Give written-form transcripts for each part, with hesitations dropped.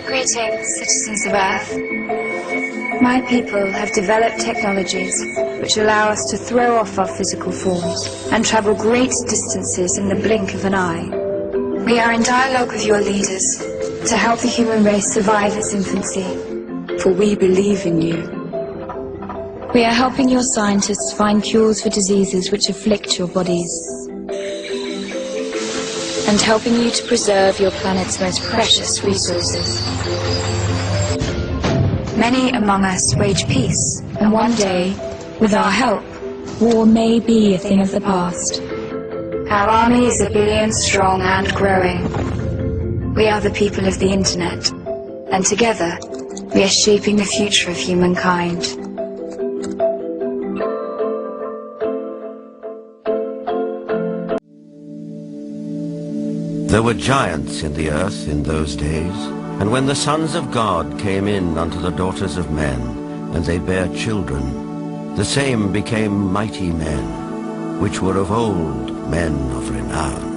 Greetings, citizens of Earth. My people have developed technologies which allow us to throw off our physical forms and travel great distances in the blink of an eye. We are in dialogue with your leaders to help the human race survive its infancy, for we believe in you. We are helping your scientists find cures for diseases which afflict your bodies, and helping you to preserve your planet's most precious resources. Many among us wage peace, and one day, with our help, war may be a thing of the past. Our army is 1 billion strong and growing. We are the people of the Internet, and together, we are shaping the future of humankind. There were giants in the earth in those days, and when the sons of God came in unto the daughters of men, and they bare children, the same became mighty men, which were of old men of renown.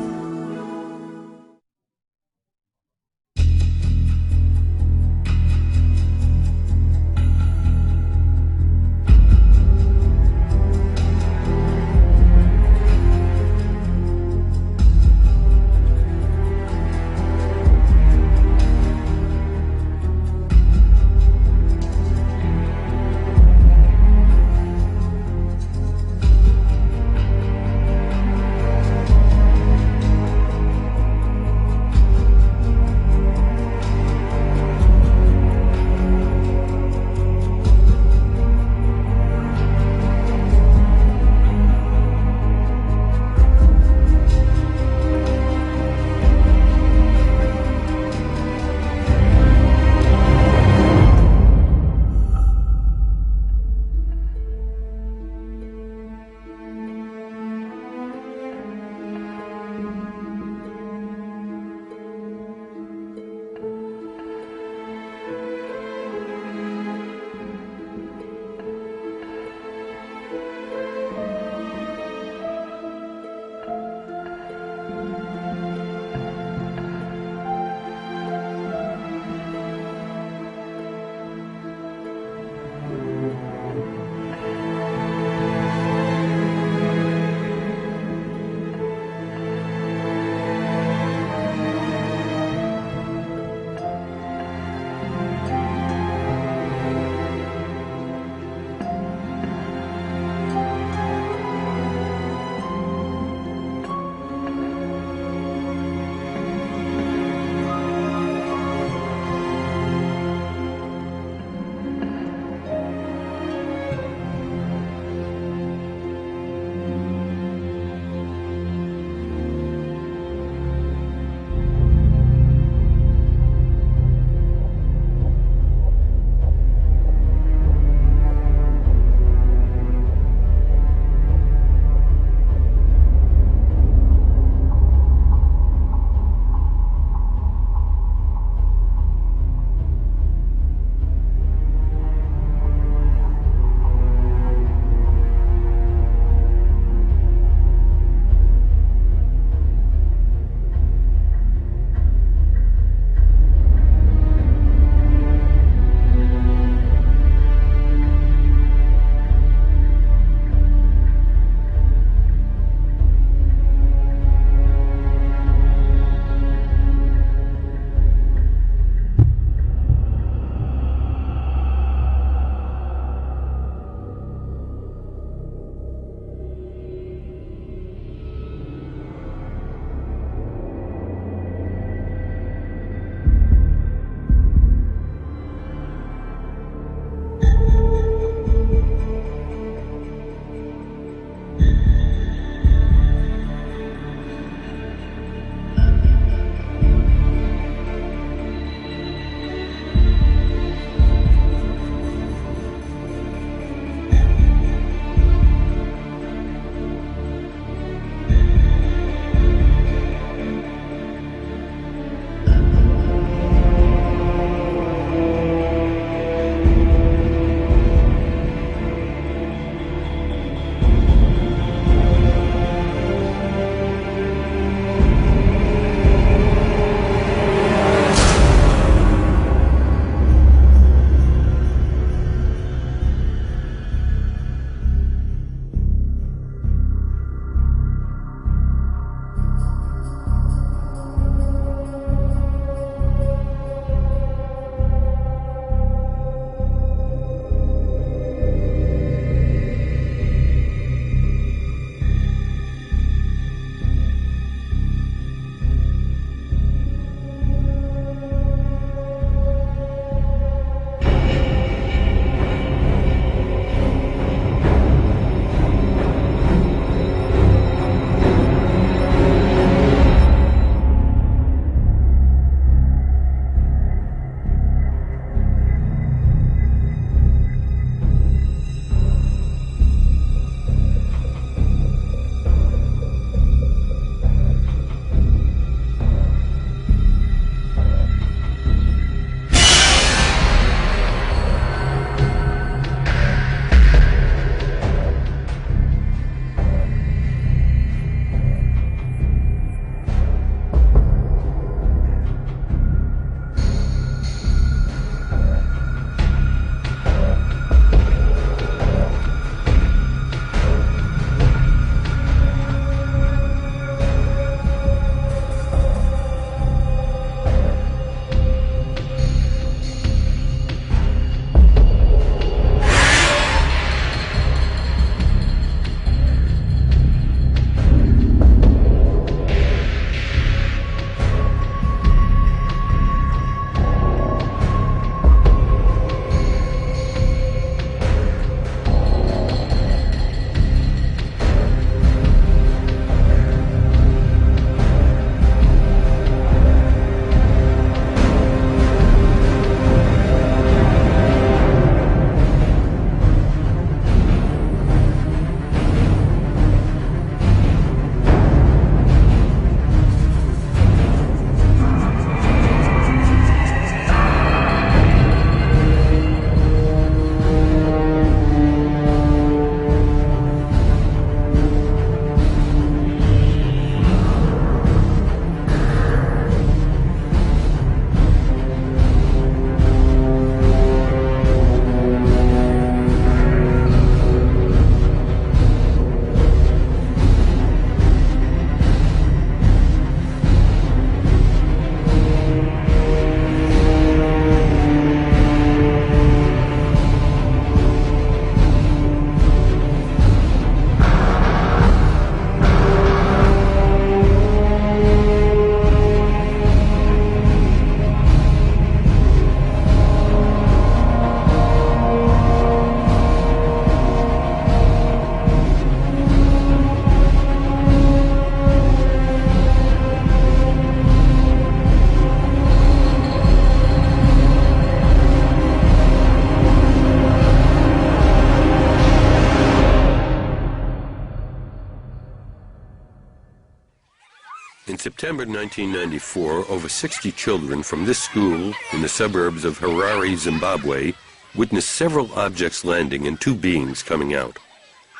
September 1994, over 60 children from this school in the suburbs of Harare, Zimbabwe, witnessed several objects landing and 2 beings coming out.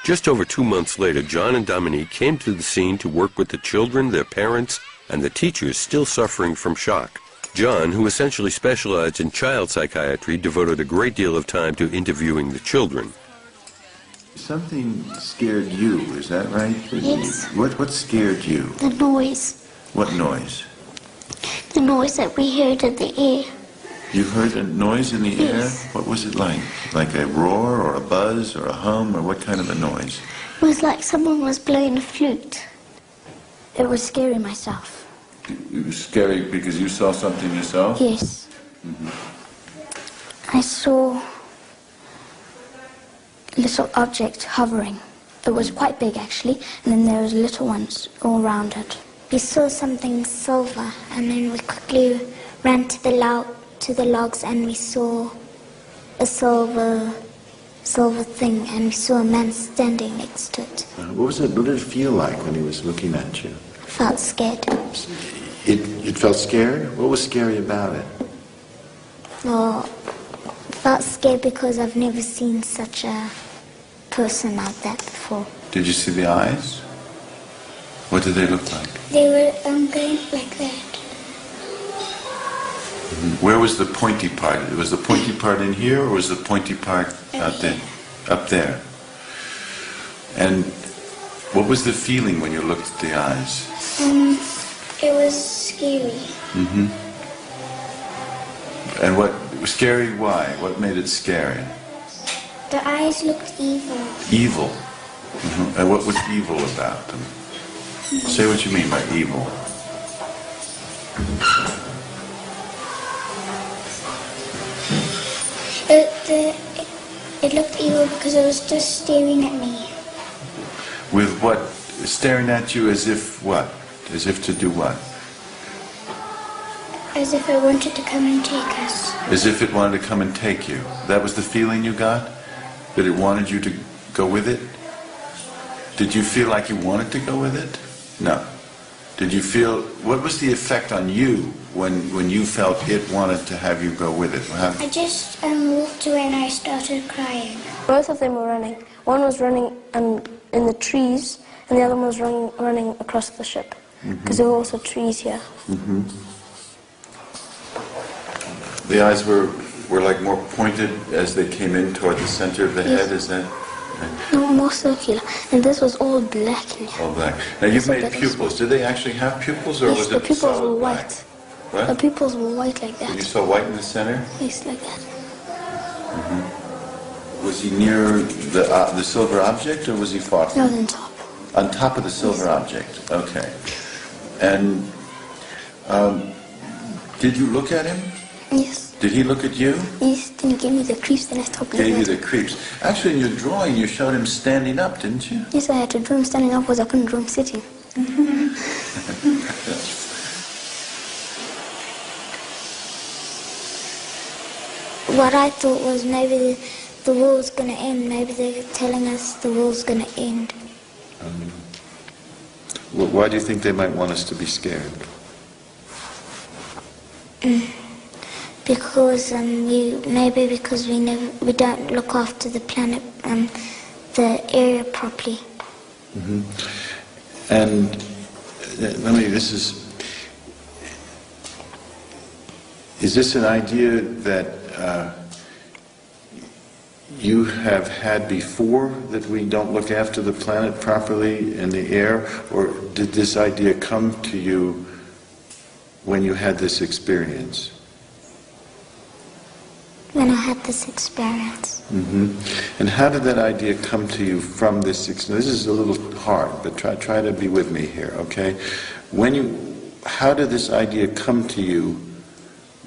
Just over 2 months later, John and Dominique came to the scene to work with the children, their parents, and the teachers still suffering from shock. John, who essentially specialized in child psychiatry, devoted a great deal of time to interviewing the children. Something scared you, is that right? Yes. What scared you? The noise. What noise? The noise that we heard in the air. You heard a noise in the Yes. air? What was it like? Like a roar or a buzz or a hum or what kind of a noise? It was like someone was blowing a flute. It was scary myself. It was scary because you saw something yourself? Yes. I saw a little object hovering. It was quite big actually, and then there was little ones all around it. We saw something silver, and then we quickly ran to the logs, and we saw a silver thing, and we saw a man standing next to it. What did it feel like when he was looking at you? I felt scared. It felt scared? What was scary about it? Well, I felt scared because I've never seen such a person like that before. Did you see the eyes? What did they look like? They were going like that. Where was the pointy part? Was the pointy part in here or was the pointy part out there? Up there. And what was the feeling when you looked at the eyes? It was scary. And what scary? Why? What made it scary? The eyes looked evil. Evil. And what was evil about them? Say what you mean by evil. It looked evil because it was just staring at me. With what? Staring at you as if what? As if to do what? As if it wanted to come and take us. As if it wanted to come and take you. That was the feeling you got? That it wanted you to go with it? Did you feel like you wanted to go with it? No. Did you feel, what was the effect on you when you felt it wanted to have you go with it? I just walked away and I started crying. Both of them were running. One was running in the trees, and the other one was running across the ship, because there were also trees here. The eyes were like more pointed as they came in toward the center of the head, is that? No, more circular. And this was all black in here. All black. Now you've made pupils. Did they actually have pupils or Yes, was the it pupils solid were black? white. What? The pupils were white like that. You saw white in the center? Yes, like that. Was he near the silver object or was he far from No, it? on top. On top of the silver object. Okay. And did you look at him? Yes. Did he look at you? Yes, then he gave me the creeps, then I stopped looking Gave you at the him. creeps. Actually, in your drawing, you showed him standing up, didn't you? Yes, I had to draw him standing up because I couldn't draw him sitting. What I thought was maybe the world's going to end. Maybe they're telling us the world's going to end. Why do you think they might want us to be scared? Because maybe because we don't look after the planet, the area properly. And is this an idea that you have had before, that we don't look after the planet properly in the air, or did this idea come to you when you had this experience? When I had this experience. And how did that idea come to you from this experience? This is a little hard, but try to be with me here, okay? How did this idea come to you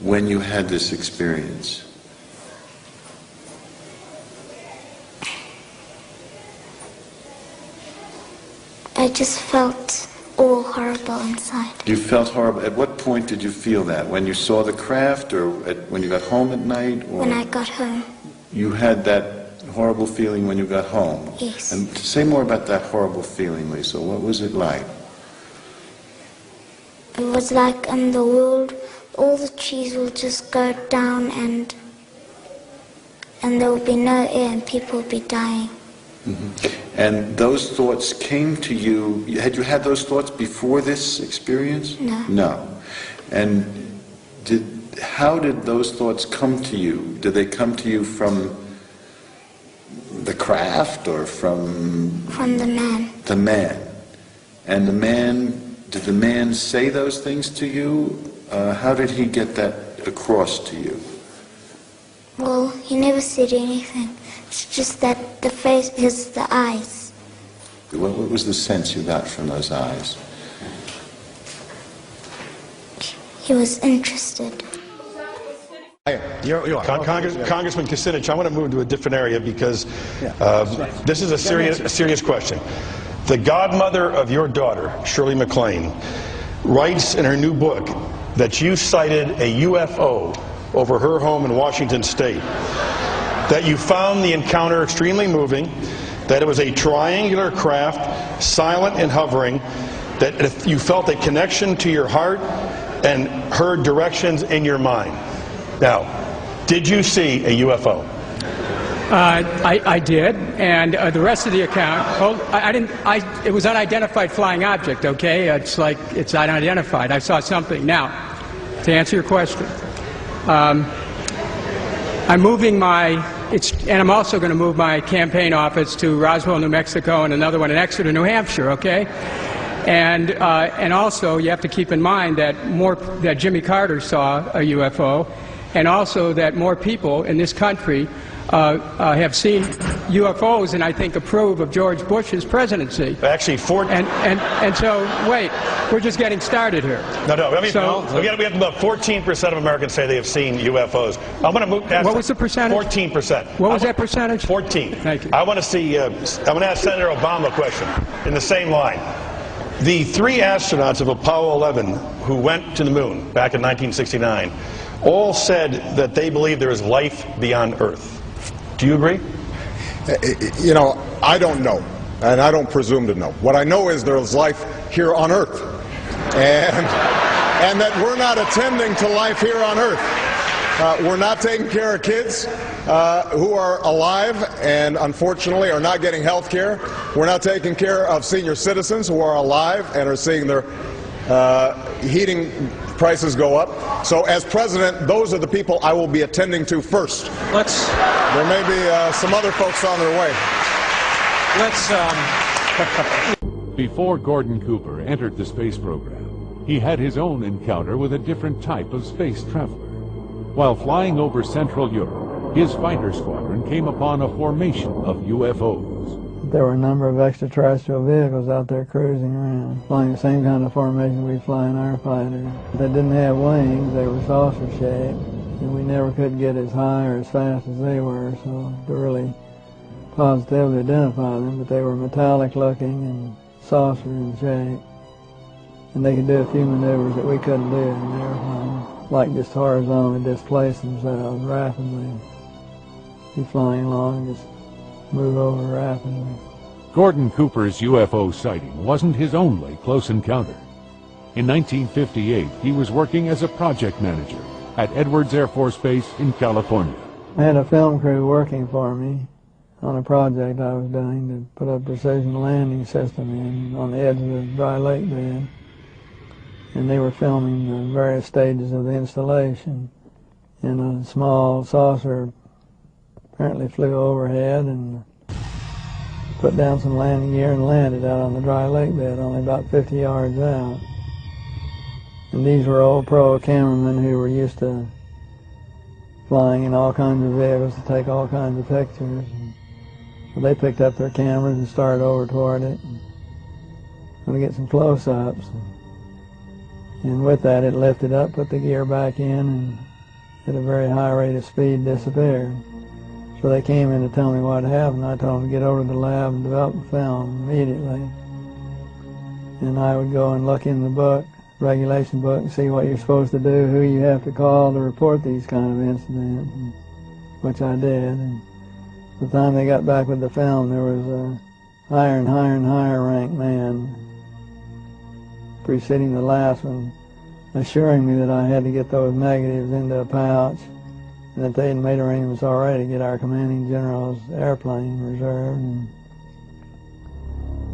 when you had this experience? I just felt all horrible inside. You felt horrible. At what point did you feel that? When you saw the craft, or when you got home at night? Or When I got home. You had that horrible feeling when you got home? Yes. And say more about that horrible feeling, Lisa. What was it like? It was like in the world, all the trees will just go down and there will be no air and people will be dying. Mm-hmm. And those thoughts came to you, had you had those thoughts before this experience? No. No. And how did those thoughts come to you? Did they come to you from the craft or from... From the man. The man. And the man, did the man say those things to you? How did he get that across to you? Well, he never said anything. It's just that the face is the eyes. What was the sense you got from those eyes? He was interested. Congressman Kucinich, I want to move to a different area because this is a serious question. The godmother of your daughter, Shirley MacLaine, writes in her new book that you cited a UFO over her home in Washington State, that you found the encounter extremely moving, that it was a triangular craft, silent and hovering, that you felt a connection to your heart and heard directions in your mind. Now, did you see a UFO? I did, and the rest of the account, it was unidentified flying object, okay? It's like, it's unidentified. I saw something. Now, to answer your question, I'm moving and I'm also going to move my campaign office to Roswell, New Mexico, and another one in Exeter, New Hampshire, okay? And also, you have to keep in mind that Jimmy Carter saw a UFO, and also that more people in this country have seen UFOs and I think approve of George Bush's presidency. Actually, and so, wait, we're just getting started here. No. I mean, we have about 14% of Americans say they have seen UFOs. I'm going to move. What was the percentage? 14%. What was that percentage? 14. Thank you. I want to see. I'm going to ask Senator Obama a question in the same line. The 3 astronauts of Apollo 11 who went to the moon back in 1969 all said that they believe there is life beyond Earth. Do you agree? You know, I don't know, and I don't presume to know. What I know is there's life here on Earth, and that we're not attending to life here on Earth. We're not taking care of kids who are alive and unfortunately are not getting health care. We're not taking care of senior citizens who are alive and are seeing their heating prices go up. So as president, those are the people I will be attending to first. There may be some other folks on their way. Before Gordon Cooper entered the space program, he had his own encounter with a different type of space traveler. While flying over Central Europe, his fighter squadron came upon a formation of UFOs. There were a number of extraterrestrial vehicles out there cruising around, flying the same kind of formation we fly in our fighters. They didn't have wings, they were saucer-shaped, and we never could get as high or as fast as they were, so to really positively identify them, but they were metallic looking and saucer in shape. And they could do a few maneuvers that we couldn't do in an airplane, like just horizontally displace themselves rapidly, be flying along and just move over rapidly. Gordon Cooper's UFO sighting wasn't his only close encounter. In 1958, he was working as a project manager at Edwards Air Force Base in California. I had a film crew working for me on a project I was doing to put a precision landing system in on the edge of the dry lake bed. And they were filming the various stages of the installation. And a small saucer apparently flew overhead and put down some landing gear and landed out on the dry lake bed, only about 50 yards out. And these were old pro cameramen who were used to flying in all kinds of vehicles to take all kinds of pictures. And so they picked up their cameras and started over toward it, and going to get some close-ups. And with that, it lifted up, put the gear back in, and at a very high rate of speed disappeared. So they came in to tell me what happened. I told them to get over to the lab and develop the film immediately. And I would go and look in the book, regulation book, and see what you're supposed to do, who you have to call to report these kind of incidents, which I did. And by the time they got back with the film, there was a higher and higher and higher ranked man preceding the last one assuring me that I had to get those negatives into a pouch, and that they had made arrangements already to get our commanding general's airplane reserved and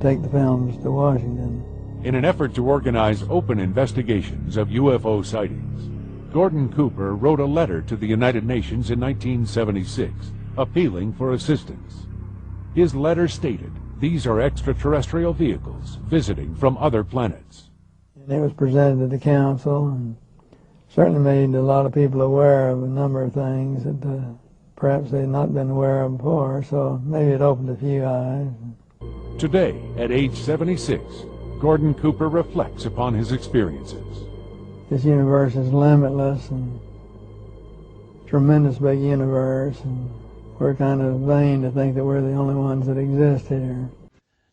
take the films to Washington. In an effort to organize open investigations of UFO sightings, Gordon Cooper wrote a letter to the United Nations in 1976, appealing for assistance. His letter stated, these are extraterrestrial vehicles visiting from other planets. And it was presented to the council and certainly made a lot of people aware of a number of things that perhaps they had not been aware of before, so maybe it opened a few eyes. Today, at age 76, Gordon Cooper reflects upon his experiences. This universe is limitless and tremendous big universe, and we're kind of vain to think that we're the only ones that exist here.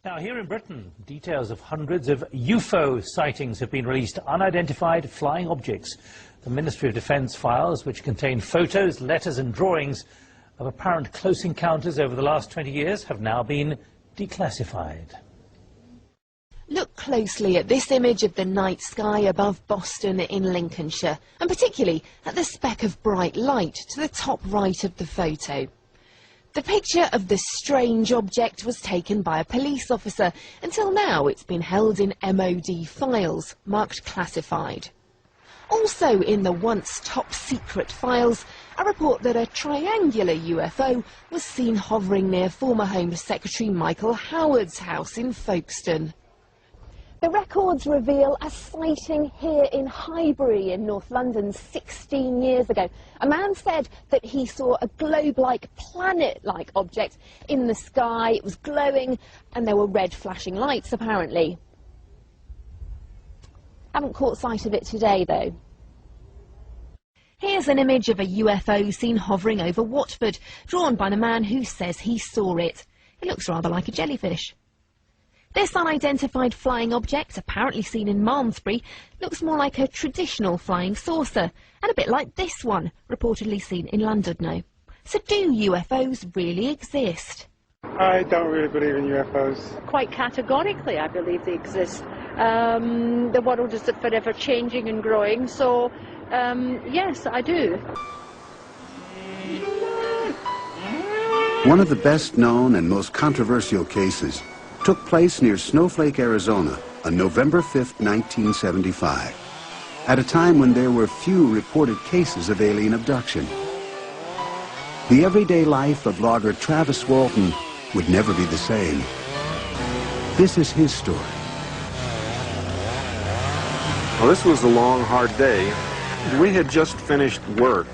Now, here in Britain, details of hundreds of UFO sightings have been released, unidentified flying objects. The Ministry of Defence files, which contain photos, letters and drawings of apparent close encounters over the last 20 years, have now been declassified. Look closely at this image of the night sky above Boston in Lincolnshire, and particularly at the speck of bright light to the top right of the photo. The picture of the strange object was taken by a police officer. Until now, it's been held in MOD files, marked classified. Also in the once top-secret files, a report that a triangular UFO was seen hovering near former Home Secretary Michael Howard's house in Folkestone. The records reveal a sighting here in Highbury in North London 16 years ago. A man said that he saw a globe-like, planet-like object in the sky. It was glowing and there were red flashing lights apparently. Haven't caught sight of it today though. Here's an image of a UFO seen hovering over Watford, drawn by the man who says he saw it. It looks rather like a jellyfish. This unidentified flying object, apparently seen in Malmesbury, looks more like a traditional flying saucer, and a bit like this one, reportedly seen in Llandudno. So do UFOs really exist? I don't really believe in UFOs. Quite categorically, I believe they exist. The world is forever changing and growing, so yes, I do. One of the best known and most controversial cases took place near Snowflake, Arizona on November 5th, 1975, at a time when there were few reported cases of alien abduction. The everyday life of logger Travis Walton would never be the same. This is his story. Well, this was a long, hard day. We had just finished work.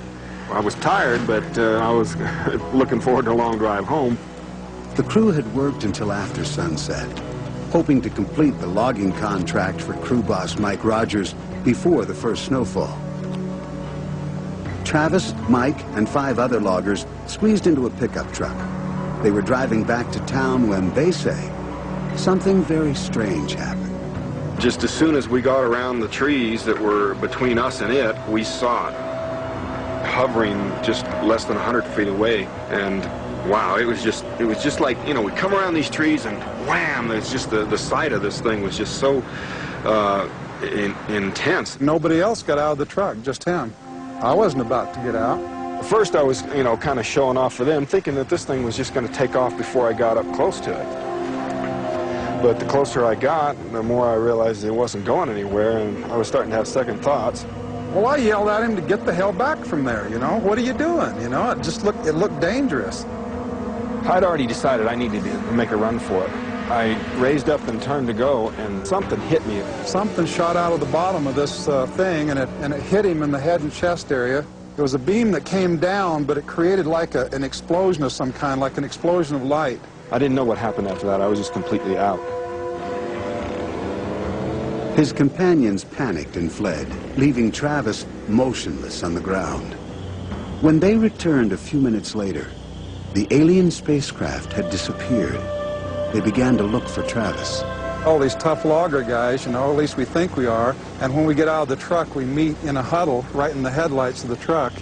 I was tired, but I was looking forward to a long drive home. The crew had worked until after sunset, hoping to complete the logging contract for crew boss Mike Rogers before the first snowfall. Travis, Mike, and 5 other loggers squeezed into a pickup truck. They were driving back to town when, they say, something very strange happened. Just as soon as we got around the trees that were between us and it, we saw it hovering just less than 100 feet away, and wow, it was just like, you know, we come around these trees and wham, it's just the sight of this thing was just so intense. Nobody else got out of the truck, just him. I wasn't about to get out. At first I was, you know, kind of showing off for them, thinking that this thing was just going to take off before I got up close to it. But the closer I got, the more I realized it wasn't going anywhere, and I was starting to have second thoughts. Well, I yelled at him to get the hell back from there, you know. What are you doing? You know, it looked dangerous. I'd already decided I needed to make a run for it. I raised up and turned to go, and something hit me. Something shot out of the bottom of this thing, and it hit him in the head and chest area. It was a beam that came down, but it created like an explosion of some kind, like an explosion of light. I didn't know what happened after that. I was just completely out. His companions panicked and fled, leaving Travis motionless on the ground. When they returned a few minutes later, the alien spacecraft had disappeared. They began to look for Travis. All these tough logger guys, you know, at least we think we are, and when we get out of the truck, we meet in a huddle right in the headlights of the truck,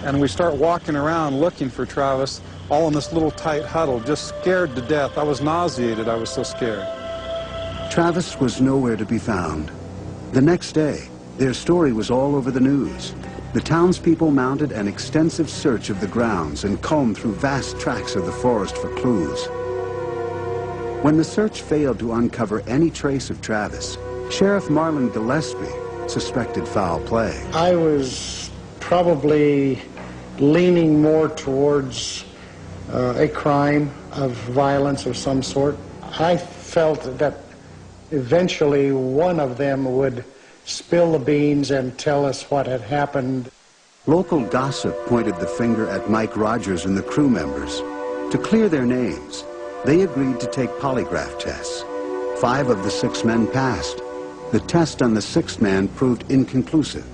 and we start walking around looking for Travis, all in this little tight huddle, just scared to death. I was nauseated, I was so scared. Travis was nowhere to be found. The next day, Their story was all over the news. The townspeople mounted an extensive search of the grounds and combed through vast tracts of the forest for clues. When the search failed to uncover any trace of Travis, Sheriff Marlon Gillespie suspected foul play. I was probably leaning more towards a crime of violence of some sort. I felt that eventually one of them would spill the beans and tell us what had happened. Local gossip pointed the finger at Mike Rogers and the crew members. To clear their names, they agreed to take polygraph tests. 5 of the 6 men passed. The test on the 6th man proved inconclusive.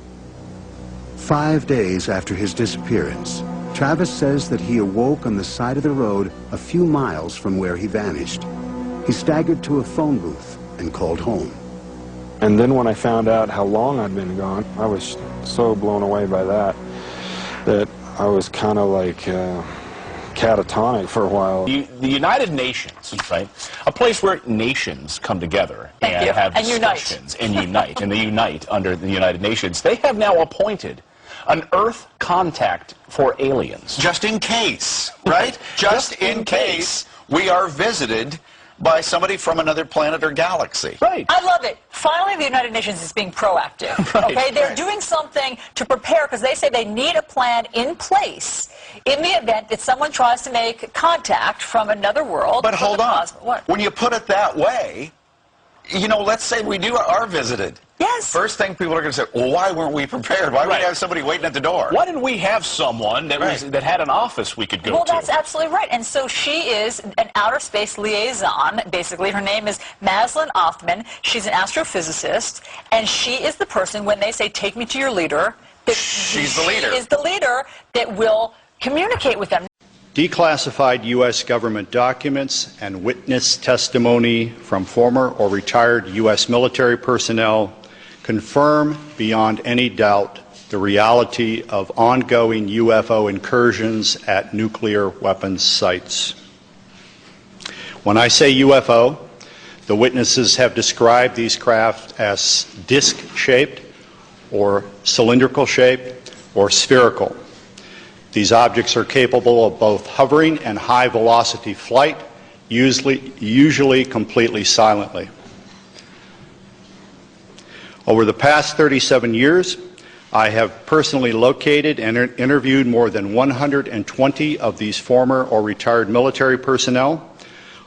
5 days after his disappearance, Travis says that he awoke on the side of the road a few miles from where he vanished. He staggered to a phone booth and called home. And then when I found out how long I'd been gone, I was so blown away by that I was kind of like catatonic for a while. The United Nations, right? A place where nations come together and have discussions and unite, and they unite under the United Nations. They have now appointed an Earth contact for aliens. Just in case, right? Just in case we are visited by somebody from another planet or galaxy. Right. I love it. Finally, the United Nations is being proactive. Right. Okay, they're doing something to prepare because they say they need a plan in place in the event that someone tries to make contact from another world. But hold on. What? When you put it that way, you know, let's say we are visited. Yes. First thing people are going to say, well, why weren't we prepared? Why would we have somebody waiting at the door? Why didn't we have someone that that had an office we could go to? Well, that's absolutely right. And so she is an outer space liaison, basically. Her name is Maslin Othman. She's an astrophysicist, and she is the person, when they say, take me to your leader, she's the leader. She is the leader that will communicate with them. Declassified U.S. government documents and witness testimony from former or retired U.S. military personnel confirm beyond any doubt the reality of ongoing UFO incursions at nuclear weapons sites. When I say UFO, the witnesses have described these craft as disc-shaped or cylindrical-shaped or spherical. These objects are capable of both hovering and high-velocity flight, usually completely silently. Over the past 37 years, I have personally located and interviewed more than 120 of these former or retired military personnel,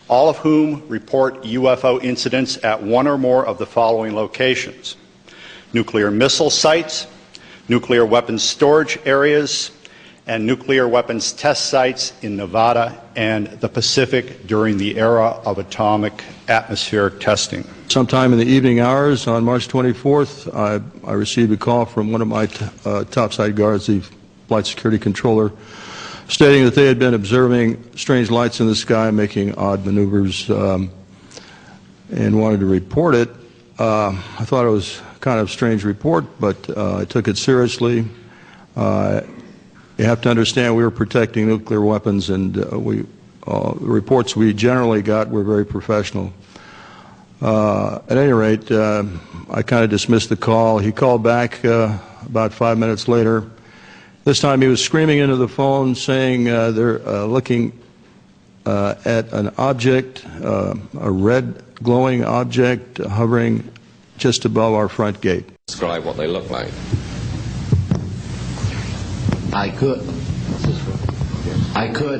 all of whom report UFO incidents at one or more of the following locations: nuclear missile sites, nuclear weapons storage areas, and nuclear weapons test sites in Nevada and the Pacific during the era of atomic atmospheric testing. Sometime in the evening hours on March 24th, I received a call from one of my topside guards, the flight security controller, stating that they had been observing strange lights in the sky making odd maneuvers and wanted to report it. I thought it was kind of a strange report, but I took it seriously. You have to understand we were protecting nuclear weapons, and the reports we generally got were very professional. At any rate, I kind of dismissed the call. He called back about 5 minutes later. This time he was screaming into the phone saying they're looking at an object, a red glowing object hovering just above our front gate. Describe what they look like. I could,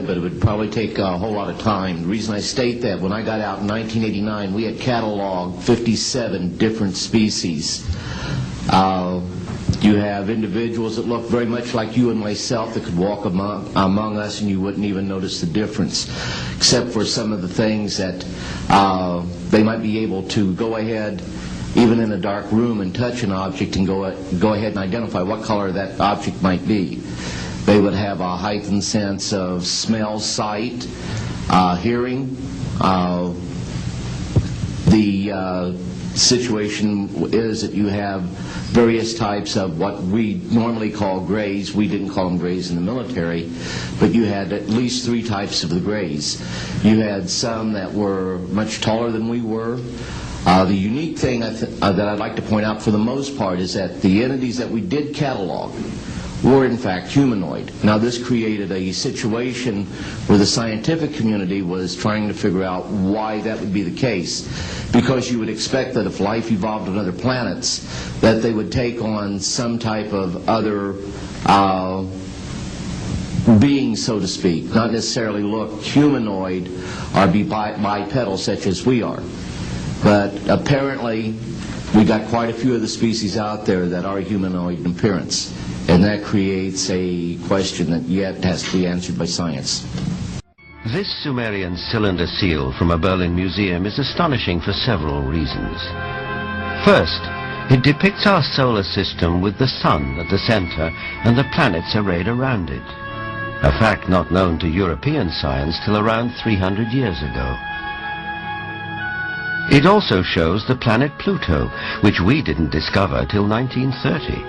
but it would probably take a whole lot of time. The reason I state that, when I got out in 1989, we had cataloged 57 different species. You have individuals that look very much like you and myself that could walk among us and you wouldn't even notice the difference, except for some of the things that they might be able to go ahead, even in a dark room, and touch an object and go ahead and identify what color that object might be. They would have a heightened sense of smell, sight, hearing. The situation is that you have various types of what we normally call grays. We didn't call them grays in the military, but you had at least 3 types of the grays. You had some that were much taller than we were. The unique thing that I'd like to point out for the most part is that the entities that we did catalog were in fact humanoid. Now this created a situation where the scientific community was trying to figure out why that would be the case, because you would expect that if life evolved on other planets that they would take on some type of other being, so to speak, not necessarily look humanoid or be bipedal such as we are. But apparently we got quite a few of the species out there that are humanoid in appearance, and that creates a question that yet has to be answered by science. This Sumerian cylinder seal from a Berlin museum is astonishing for several reasons. First, it depicts our solar system with the sun at the center and the planets arrayed around it, a fact not known to European science till around 300 years ago. It also shows the planet Pluto, which we didn't discover till 1930.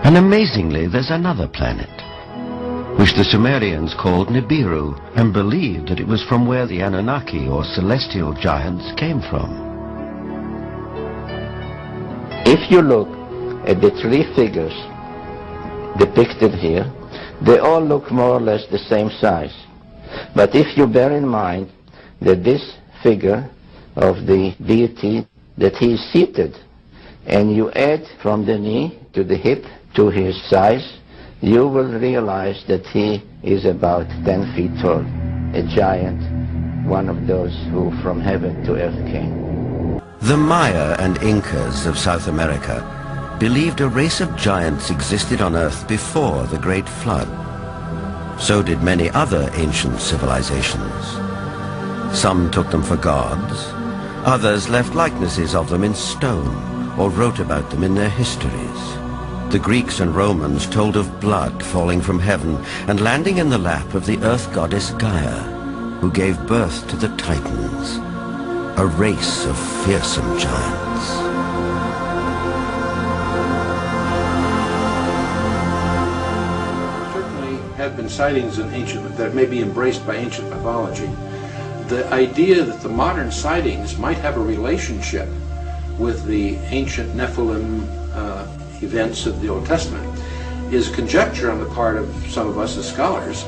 And amazingly, there's another planet, which the Sumerians called Nibiru, and believed that it was from where the Anunnaki, or celestial giants, came from. If you look at the three figures depicted here, they all look more or less the same size. But if you bear in mind that this figure of the deity, that he is seated, and you add from the knee to the hip to his size, you will realize that he is about 10 feet tall, a giant, one of those who from heaven to earth came. The Maya and Incas of South America believed a race of giants existed on Earth before the Great Flood. So did many other ancient civilizations. Some took them for gods, others left likenesses of them in stone or wrote about them in their histories. The Greeks and Romans told of blood falling from heaven and landing in the lap of the earth goddess Gaia, who gave birth to the Titans, a race of fearsome giants. Certainly have been sightings in ancient that may be embraced by ancient mythology. The idea that the modern sightings might have a relationship with the ancient Nephilim events of the Old Testament is conjecture on the part of some of us as scholars,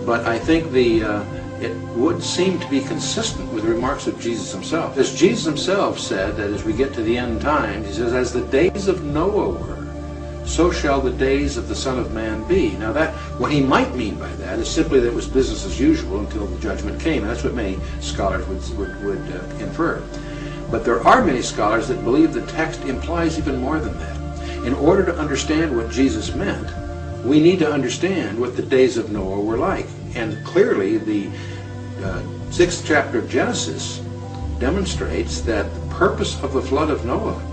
but I think it would seem to be consistent with the remarks of Jesus himself. As Jesus himself said, that as we get to the end times, he says, as the days of Noah were, so shall the days of the Son of Man be. Now that, what he might mean by that is simply that it was business as usual until the judgment came. And that's what many scholars would infer. But there are many scholars that believe the text implies even more than that. In order to understand what Jesus meant, we need to understand what the days of Noah were like. And clearly the 6th chapter of Genesis demonstrates that the purpose of the flood of Noah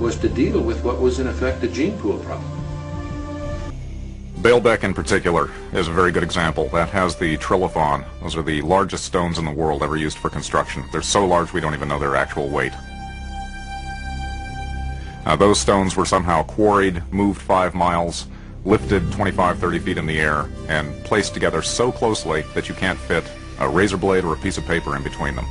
was to deal with what was in effect a gene pool problem. Baalbek in particular is a very good example. That has the trilithon. Those are the largest stones in the world ever used for construction. They're so large we don't even know their actual weight. Those stones were somehow quarried, moved 5 miles, lifted 25-30 feet in the air, and placed together so closely that you can't fit a razor blade or a piece of paper in between them.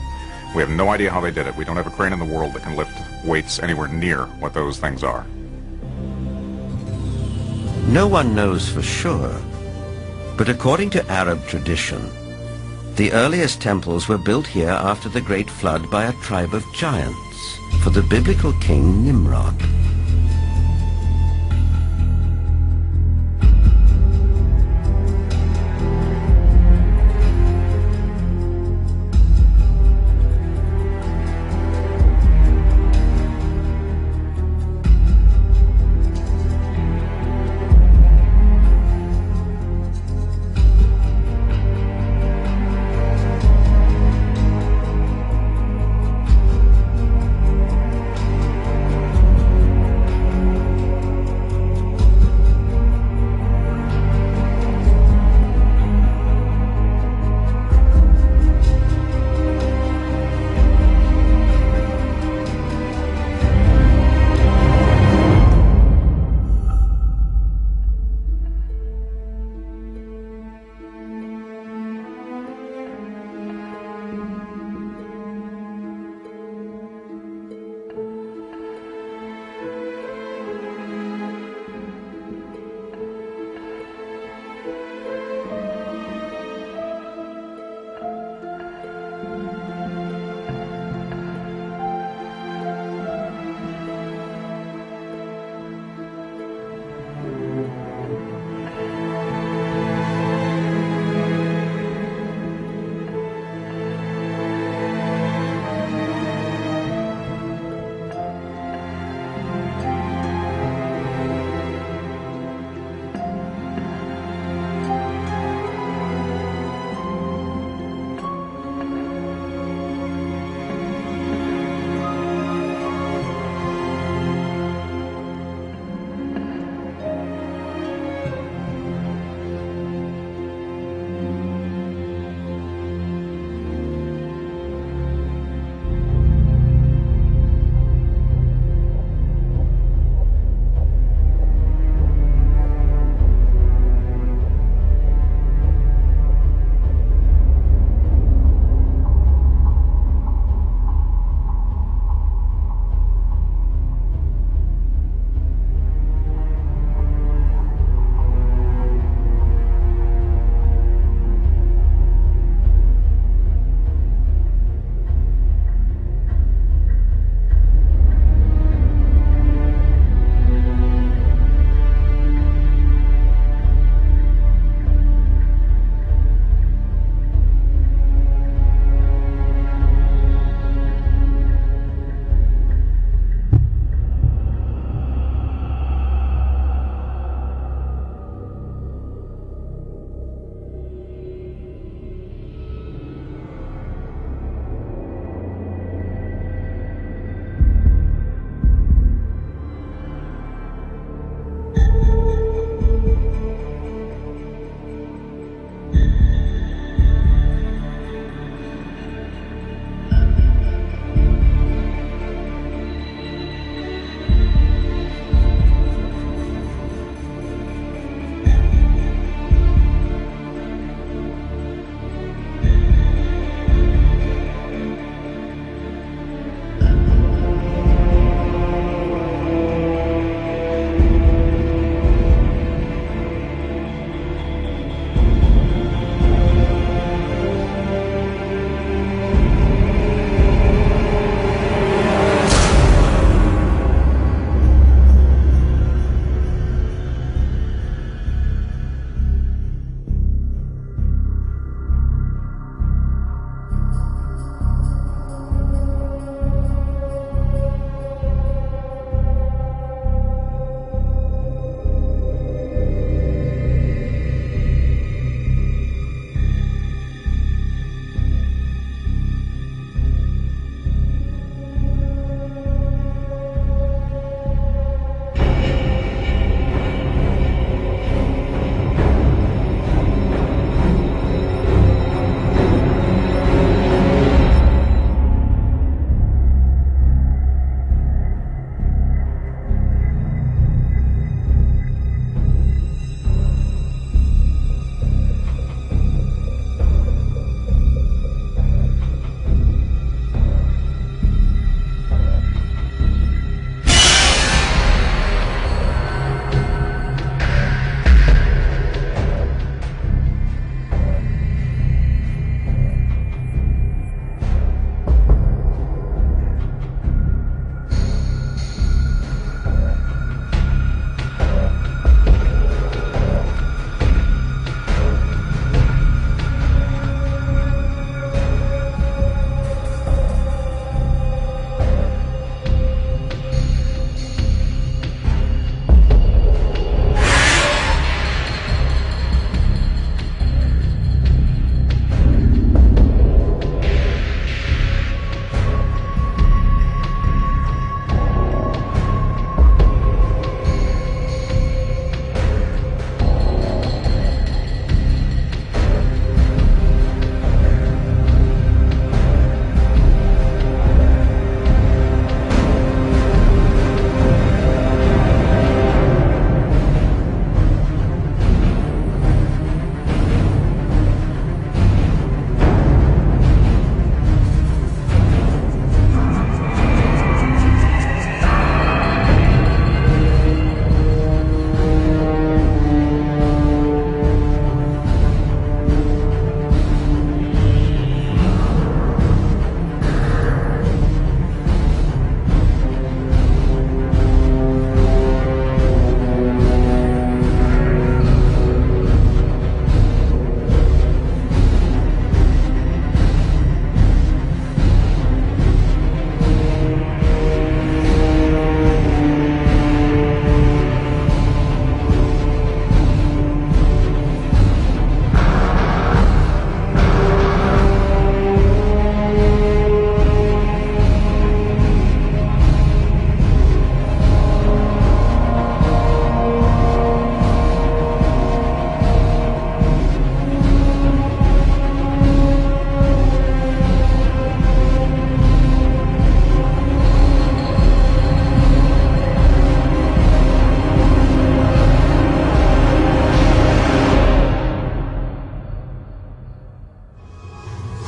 We have no idea how they did it. We don't have a crane in the world that can lift weights anywhere near what those things are. No one knows for sure, but according to Arab tradition, the earliest temples were built here after the Great Flood by a tribe of giants for the biblical king Nimrod.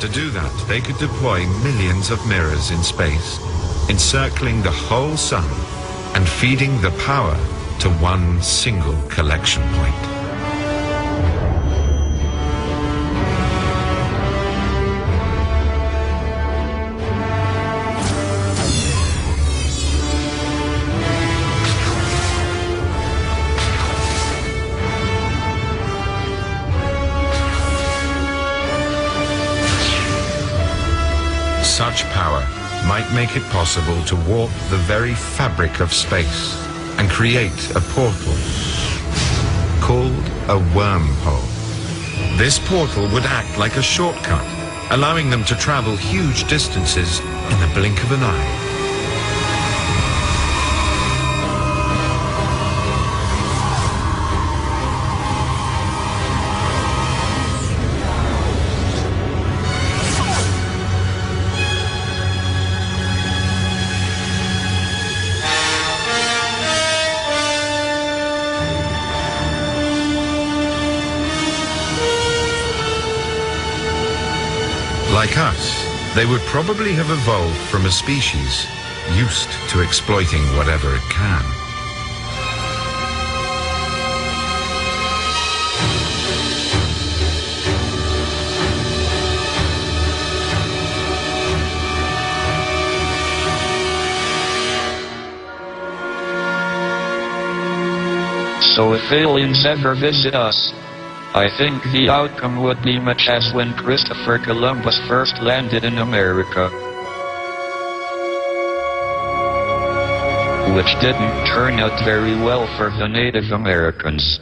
To do that, they could deploy millions of mirrors in space, encircling the whole sun and feeding the power to one single collection point. Such power might make it possible to warp the very fabric of space and create a portal called a wormhole. This portal would act like a shortcut, allowing them to travel huge distances in the blink of an eye. Like us, they would probably have evolved from a species used to exploiting whatever it can. So if aliens ever visit us, I think the outcome would be much as when Christopher Columbus first landed in America, which didn't turn out very well for the Native Americans.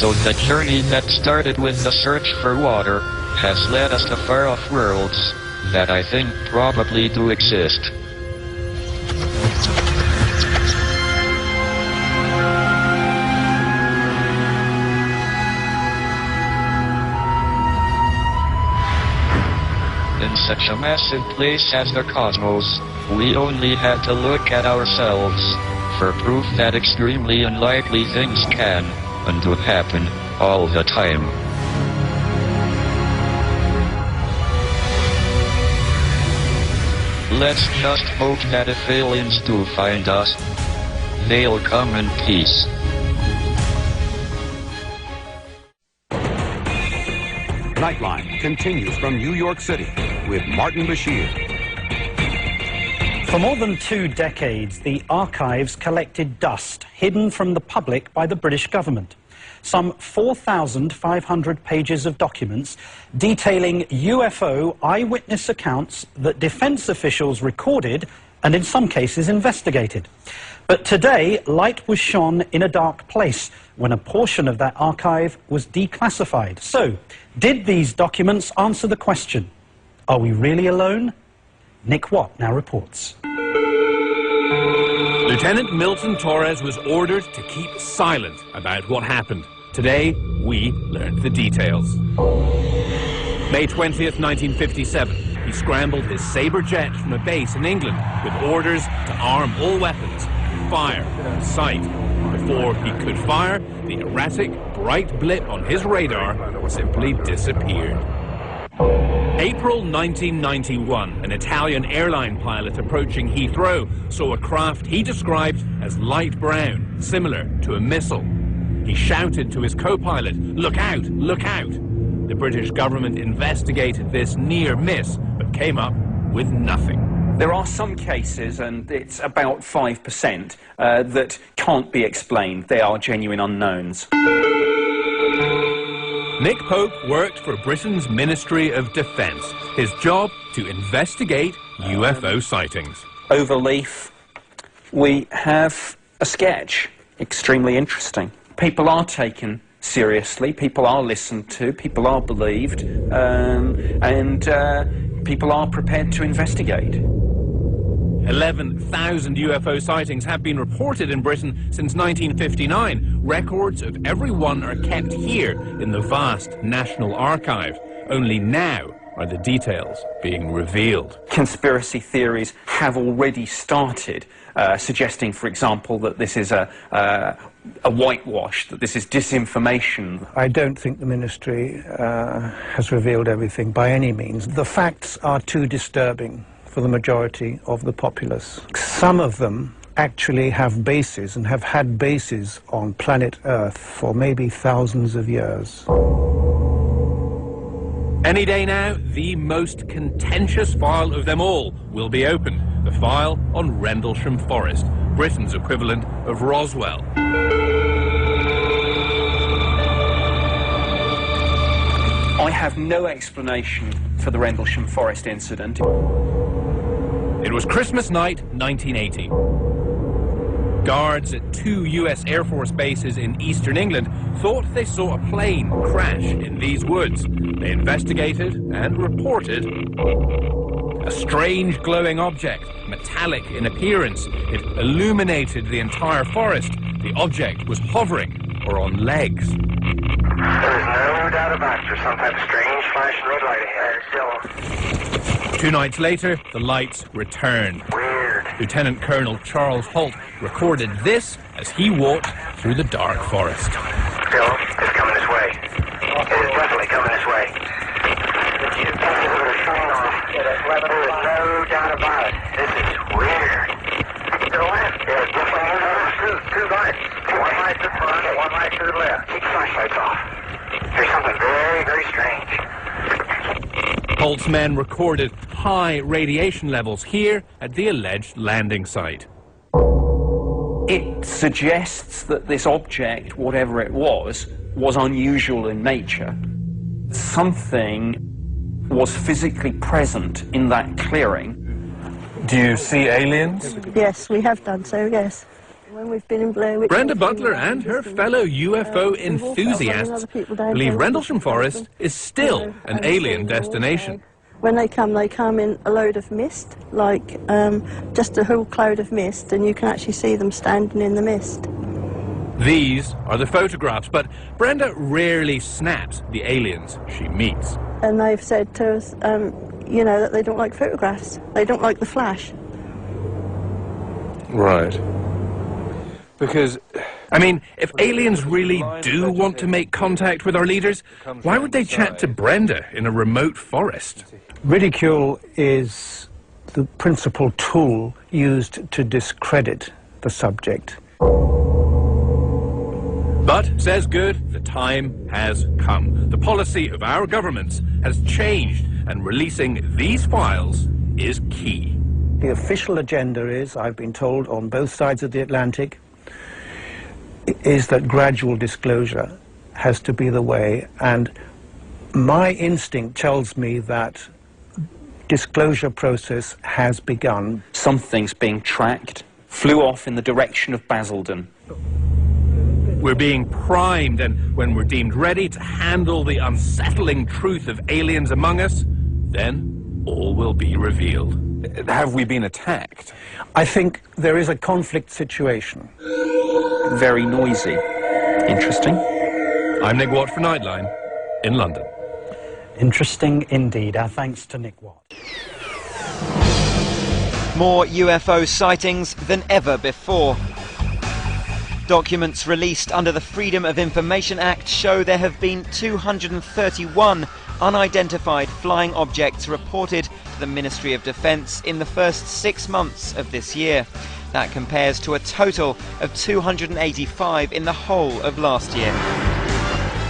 So the journey that started with the search for water has led us to far-off worlds that I think probably do exist. In such a massive place as the cosmos, we only had to look at ourselves for proof that extremely unlikely things can and do happen all the time. Let's just hope that if aliens do find us, they'll come in peace. Nightline continues from New York City with Martin Bashir. For more than 2 decades, the archives collected dust hidden from the public by the British government. Some 4,500 pages of documents detailing UFO eyewitness accounts that defense officials recorded and in some cases investigated. But today, light was shone in a dark place when a portion of that archive was declassified. So, did these documents answer the question, are we really alone? Nick Watt now reports. Lieutenant Milton Torres was ordered to keep silent about what happened. Today, we learned the details. May 20th, 1957, he scrambled his Sabre jet from a base in England with orders to arm all weapons and fire without sight. Before he could fire, the erratic, bright blip on his radar simply disappeared. April 1991, an Italian airline pilot approaching Heathrow saw a craft he described as light brown, similar to a missile. He shouted to his co-pilot, "Look out, look out!" The British government investigated this near miss, but came up with nothing. There are some cases, and it's about 5%, that can't be explained. They are genuine unknowns. Nick Pope worked for Britain's Ministry of Defence. His job to investigate UFO sightings. Overleaf, we have a sketch. Extremely interesting. People are taken seriously, people are listened to, people are believed, and people are prepared to investigate. 11,000 UFO sightings have been reported in Britain since 1959. Records of every one are kept here in the vast National Archive. Only now are the details being revealed? Conspiracy theories have already started, suggesting, for example, that this is a whitewash, that this is disinformation. I don't think the ministry has revealed everything by any means. The facts are too disturbing for the majority of the populace. Some of them actually have bases and have had bases on planet Earth for maybe thousands of years. Any day now, the most contentious file of them all will be opened. The file on Rendlesham Forest, Britain's equivalent of Roswell. I have no explanation for the Rendlesham Forest incident. It was Christmas night, 1980. Guards at 2 US Air Force bases in eastern England thought they saw a plane crash in these woods. They investigated and reported a strange glowing object, metallic in appearance. It illuminated the entire forest. The object was hovering or on legs. There's no doubt about it. There's some type of strange flashing red light ahead. 2 nights later, the lights returned. Weird. Lieutenant Colonel Charles Holt recorded this as he walked through the dark forest. Bill, it's coming this way. It is definitely coming this way. There's no doubt about it. This is weird. To the left. Yeah, definitely. Two lights. One light to the front and one light to the left. Keep the flashlights off. There's something very, very strange. Holt's men recorded high radiation levels here at the alleged landing site. It suggests that this object, whatever it was unusual in nature. Something was physically present in that clearing. Do you see aliens? Yes, we have done so, yes. When we've been in Blair Witch... Brenda Butler and her fellow UFO enthusiasts believe Rendlesham Forest is still an alien destination. When they come in a load of mist, like just a whole cloud of mist, and you can actually see them standing in the mist. These are the photographs, but Brenda rarely snaps the aliens she meets. And they've said to us, you know, that they don't like photographs. They don't like the flash. Right. Because, I mean, if aliens really do want to make contact with our leaders, why would they chat to Brenda in a remote forest? Ridicule is the principal tool used to discredit the subject. But, says Good, the time has come. The policy of our governments has changed, and releasing these files is key. The official agenda is, I've been told on both sides of the Atlantic, is that gradual disclosure has to be the way, and my instinct tells me that disclosure process has begun. Something's being tracked, flew off in the direction of Basildon. We're being primed, and when we're deemed ready to handle the unsettling truth of aliens among us, then all will be revealed. Have we been attacked? I think there is a conflict situation. Very noisy. Interesting. I'm Nick Watt for Nightline in London. Interesting indeed. Our thanks to Nick Watt. More UFO sightings than ever before. Documents released under the Freedom of Information Act show there have been 231 unidentified flying objects reported to the Ministry of Defence in the first 6 months of this year. That compares to a total of 285 in the whole of last year.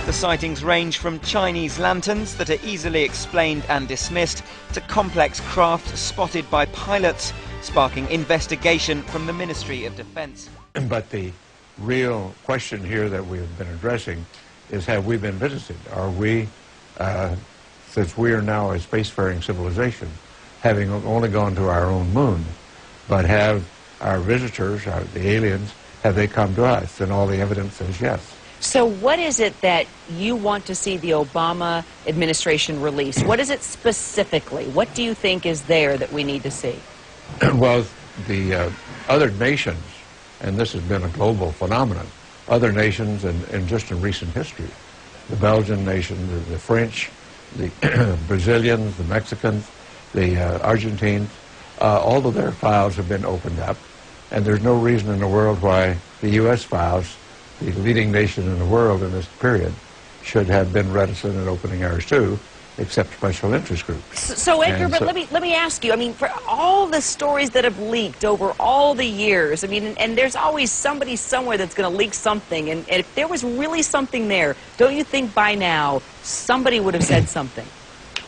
The sightings range from Chinese lanterns that are easily explained and dismissed to complex craft spotted by pilots, sparking investigation from the Ministry of Defence. But the real question here that we've been addressing is, have we been visited? Are we, since we are now a spacefaring civilization, having only gone to our own moon, but have our visitors, the aliens, have they come to us? And all the evidence says yes. So what is it that you want to see the Obama administration release? What is it specifically? What do you think is there that we need to see? Well, the other nations, and this has been a global phenomenon, other nations and just in recent history, the Belgian nation, the French, the Brazilians, the Mexicans, the Argentines, all of their files have been opened up, and there's no reason in the world why the U.S. files, the leading nation in the world in this period, should have been reticent in opening ours too, except special interest groups. So Edgar, but let me ask you, I mean, for all the stories that have leaked over all the years, I mean, and there's always somebody somewhere that's going to leak something, and if there was really something there, don't you think by now somebody would have said something?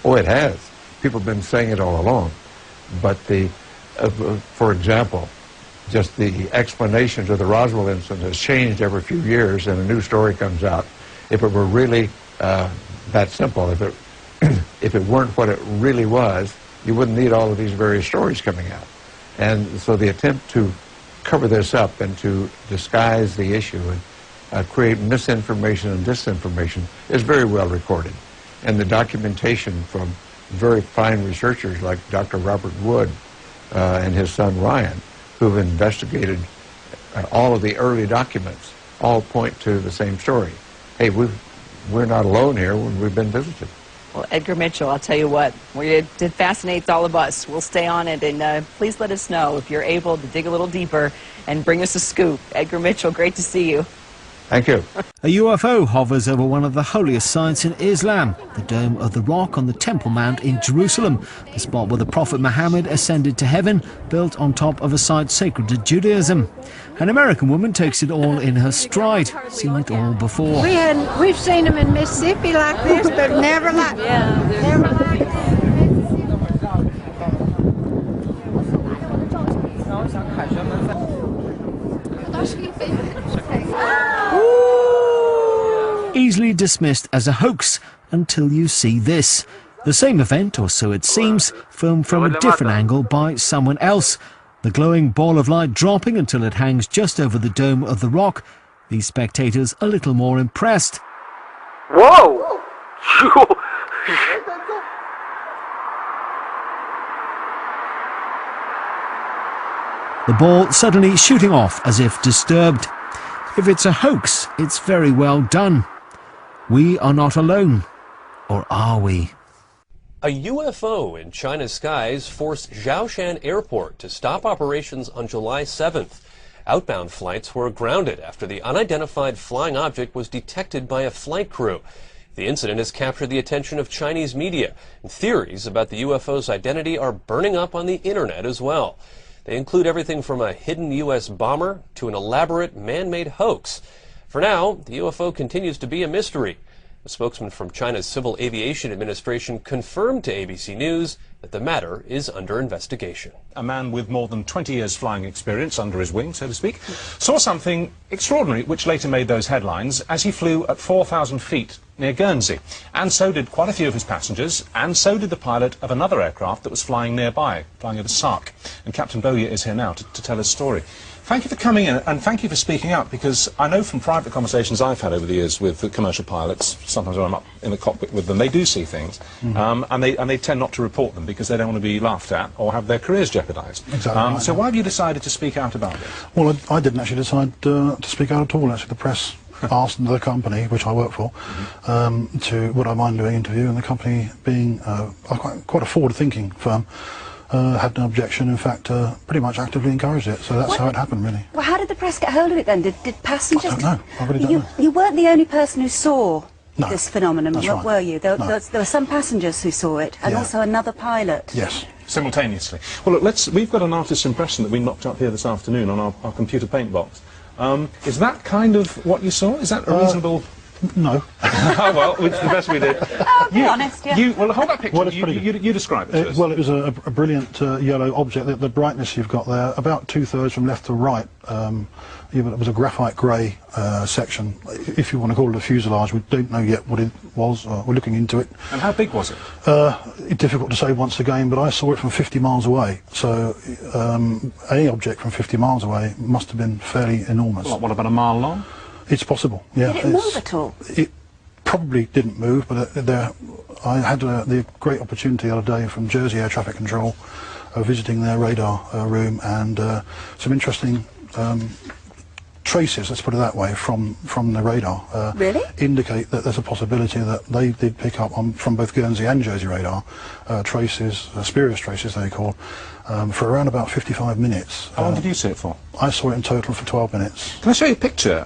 Oh, it has. People have been saying it all along. But for example, just the explanation to the Roswell incident has changed every few years, and a new story comes out. If it were really that simple, if it weren't what it really was, you wouldn't need all of these various stories coming out. And so the attempt to cover this up and to disguise the issue and create misinformation and disinformation is very well recorded. And the documentation from very fine researchers like Dr. Robert Wood and his son Ryan, who've investigated all of the early documents, all point to the same story. Hey, we're not alone here when we've been visited. Well, Edgar Mitchell, I'll tell you what, it fascinates all of us. We'll stay on it, and please let us know if you're able to dig a little deeper and bring us a scoop. Edgar Mitchell, great to see you. Thank you. A UFO hovers over one of the holiest sites in Islam, the Dome of the Rock on the Temple Mount in Jerusalem, the spot where the Prophet Muhammad ascended to heaven, built on top of a site sacred to Judaism. An American woman takes it all in her stride, seen it all before. We've seen them in Mississippi like this, but never like Easily dismissed as a hoax until you see this. The same event, or so it seems, filmed from a different angle by someone else. The glowing ball of light dropping until it hangs just over the Dome of the Rock. These spectators a little more impressed. Whoa! The ball suddenly shooting off as if disturbed. If it's a hoax, it's very well done. We are not alone. Or are we? A UFO in China's skies forced Zhoushan Airport to stop operations on July 7th. Outbound flights were grounded after the unidentified flying object was detected by a flight crew. The incident has captured the attention of Chinese media, and theories about the UFO's identity are burning up on the internet as well. They include everything from a hidden U.S. bomber to an elaborate man-made hoax. For now, the UFO continues to be a mystery. A spokesman from China's Civil Aviation Administration confirmed to ABC News that the matter is under investigation. A man with more than 20 years flying experience under his wing, so to speak, saw something extraordinary which later made those headlines as he flew at 4,000 feet near Guernsey. And so did quite a few of his passengers, and so did the pilot of another aircraft that was flying nearby, flying over Sark. And Captain Bowyer is here now to tell his story. Thank you for coming in, and thank you for speaking up, because I know from private conversations I've had over the years with the commercial pilots, sometimes when I'm up in the cockpit with them, they do see things, and they tend not to report them because they don't want to be laughed at or have their careers jeopardised. Exactly right. So why have you decided to speak out about it? Well, I didn't actually decide to speak out at all. Actually, the press asked the company, which I work for, to would I mind doing an interview, and the company, being quite a forward-thinking firm, had no objection. In fact, pretty much actively encouraged it. So that's how it happened, really. Well, how did the press get hold of it then? Did passengers? I don't know. I really don't know. You weren't the only person who saw this phenomenon, that's right. were you? There were some passengers who saw it, and Yeah. also another pilot. Yes. Simultaneously. Well, look, we've got an artist's impression that we knocked up here this afternoon on our computer paint box. Is that kind of what you saw? Is that a reasonable... No. Oh, well, it's the best we did. Be honest, yeah. Well, hold that picture. Well, it's you describe it to us. Well, it was a brilliant yellow object. The brightness you've got there, about 2/3 from left to right, it was a graphite grey section. If you want to call it a fuselage, we don't know yet what it was. We're looking into it. And how big was it? Difficult to say once again, but I saw it from 50 miles away. So any object from 50 miles away must have been fairly enormous. What, about a mile long? It's possible, yeah. Did it move at all? It probably didn't move, but I had the great opportunity the other day from Jersey Air Traffic Control visiting their radar room, and some interesting traces, let's put it that way, from the radar Really? indicate that there's a possibility that they did pick up on, from both Guernsey and Jersey radar, traces, spurious traces they call, for around about 55 minutes. How long did you see it for? I saw it in total for 12 minutes. Can I show you a picture?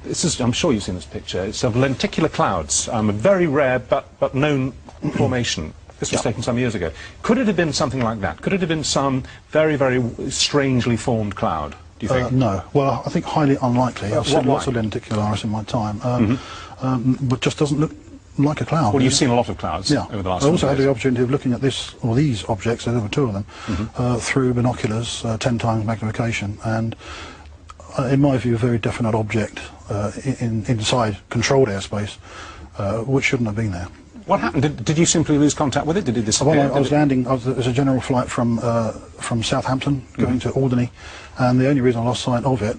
This is, I'm sure you've seen this picture. It's of lenticular clouds, a very rare but known formation. This was taken some years ago. Could it have been something like that? Could it have been some very, very strangely formed cloud, do you think? No. Well, I think highly unlikely. I've seen lots of lenticularis in my time, but just doesn't look like a cloud. Well, you've seen a lot of clouds over the last I also few had years. the opportunity of looking at this, or these objects, there were two of them, through binoculars, 10 times magnification, and in my view, a very definite object inside controlled airspace, which shouldn't have been there. What happened? Did you simply lose contact with it? Did it disappear? Well, I was landing, it was a general flight from Southampton going to Alderney, and the only reason I lost sight of it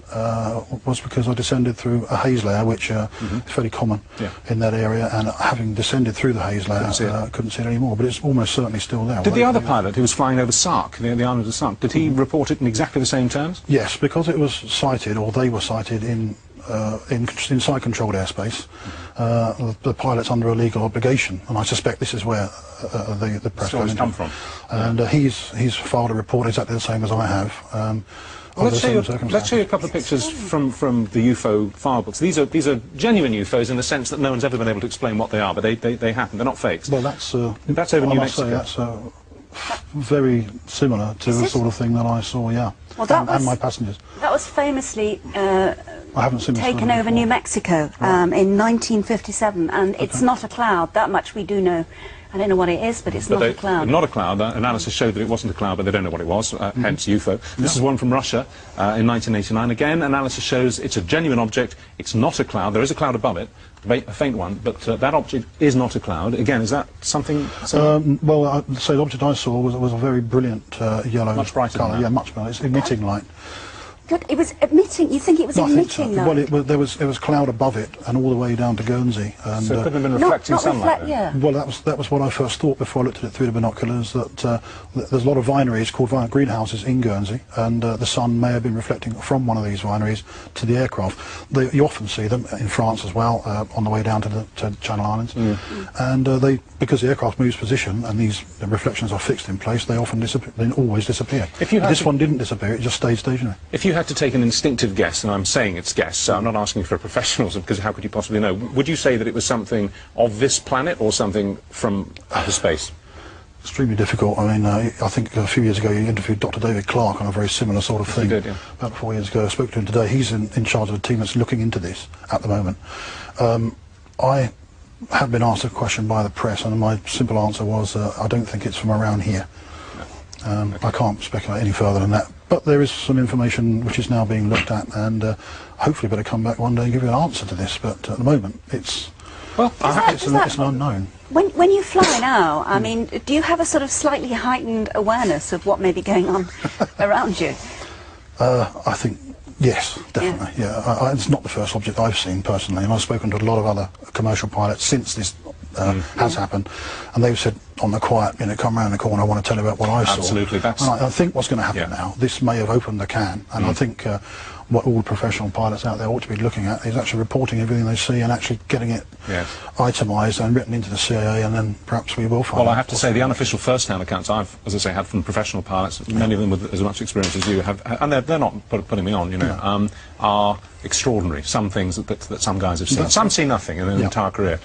was because I descended through a haze layer, which is fairly common in that area, and having descended through the haze layer, couldn't see it anymore, but it's almost certainly still there. Did the other pilot who was flying over Sark, the island of Sark, did he report it in exactly the same terms? Yes, because it was sighted, or they were sighted inside controlled airspace, the pilot's under a legal obligation, and I suspect this is where the press stories come from. And he's filed a report exactly the same as I have. Well, let's show you a couple of pictures from the UFO file books. These are genuine UFOs in the sense that no one's ever been able to explain what they are, but they happen. They're not fakes. Well, that's over New Mexico. That's very similar to the sort of thing that I saw, yeah. Well, that and my passengers. That was famously I haven't seen taken over New Mexico in 1957, and it's not a cloud. That much we do know. I don't know what it is, but it's not a cloud. Not a cloud. Analysis showed that it wasn't a cloud, but they don't know what it was, hence UFO. This is one from Russia in 1989. Again, analysis shows it's a genuine object. It's not a cloud. There is a cloud above it, a faint one, but that object is not a cloud. Again, is that something similar? Well, I'd say the object I saw was a very brilliant yellow much brighter colour. than that. Yeah, much brighter. It's emitting light. Good. It was emitting. You think it was emitting light? Well, there was cloud above it and all the way down to Guernsey. And, so it could have been reflecting sunlight. Well, that was what I first thought before I looked at it through the binoculars. That there's a lot of vineries called greenhouses in Guernsey, and the sun may have been reflecting from one of these vineries to the aircraft. You often see them in France as well on the way down to the Channel Islands, and because the aircraft moves position and these reflections are fixed in place, they often disappear. They always disappear. This one didn't disappear; it just stayed stationary. If you had to take an instinctive guess, and I'm saying it's guess, so I'm not asking for professionals, because how could you possibly know? Would you say that it was something of this planet or something from outer space? Extremely difficult. I mean, I think a few years ago you interviewed Dr. David Clark on a very similar sort of thing. Did, yeah. About 4 years ago. I spoke to him today. He's in charge of a team that's looking into this at the moment. I have been asked a question by the press, and my simple answer was, I don't think it's from around here. I can't speculate any further than that. But there is some information which is now being looked at, and hopefully better come back one day and give you an answer to this. But at the moment, it's an unknown. When you fly now, I mean, do you have a sort of slightly heightened awareness of what may be going on around you? I think, yes, definitely. Yeah, it's not the first object I've seen personally, and I've spoken to a lot of other commercial pilots since this has happened, and they've said on the quiet, come round the corner, I want to tell you about what I saw. Absolutely, and I think what's going to happen now, this may have opened the can, and I think what all professional pilots out there ought to be looking at is actually reporting everything they see and actually getting it itemised and written into the CAA, and then perhaps we will find. Well, I have to say the unofficial first-hand accounts I've, as I say, had from professional pilots, many of them with as much experience as you have, and they're not putting me on, are extraordinary. Some things that some guys have seen. Some see nothing in their entire career.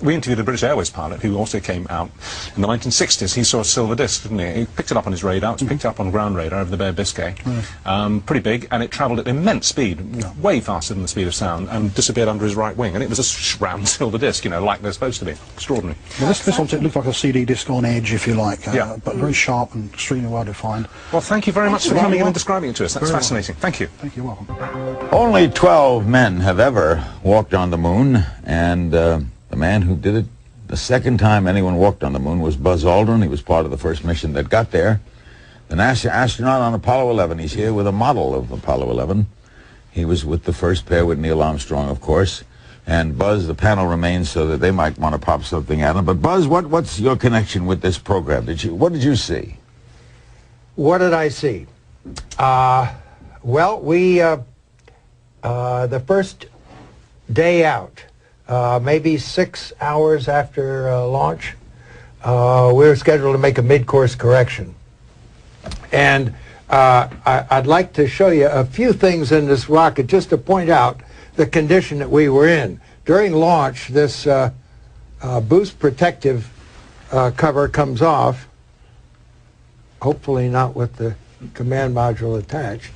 We interviewed a British Airways pilot who also came out in the 1960s. He saw a silver disc, didn't he? He picked it up on his radar. It was picked up on ground radar over the Bay of Biscay. Pretty big, and it travelled at immense speed, way faster than the speed of sound, and disappeared under his right wing. And it was a round silver disc, like they're supposed to be. Extraordinary. Well, this object looked like a CD disc on edge, if you like, but very sharp and extremely well defined. Well, thank you very much for coming in and describing it to us. That's fascinating. Thank you. Thank you. Welcome. Only 12 men have ever walked on the moon, and the man who did it the second time anyone walked on the moon was Buzz Aldrin. He was part of the first mission that got there. The NASA astronaut on Apollo 11. He's here with a model of Apollo 11. He was with the first pair with Neil Armstrong, of course. And Buzz, the panel remains so that they might want to pop something at him. But Buzz, what's your connection with this program? What did you see? What did I see? Well, we the first day out, maybe 6 hours after launch, we were scheduled to make a mid-course correction. And I'd like to show you a few things in this rocket just to point out the condition that we were in. During launch, this boost protective cover comes off, hopefully not with the command module attached.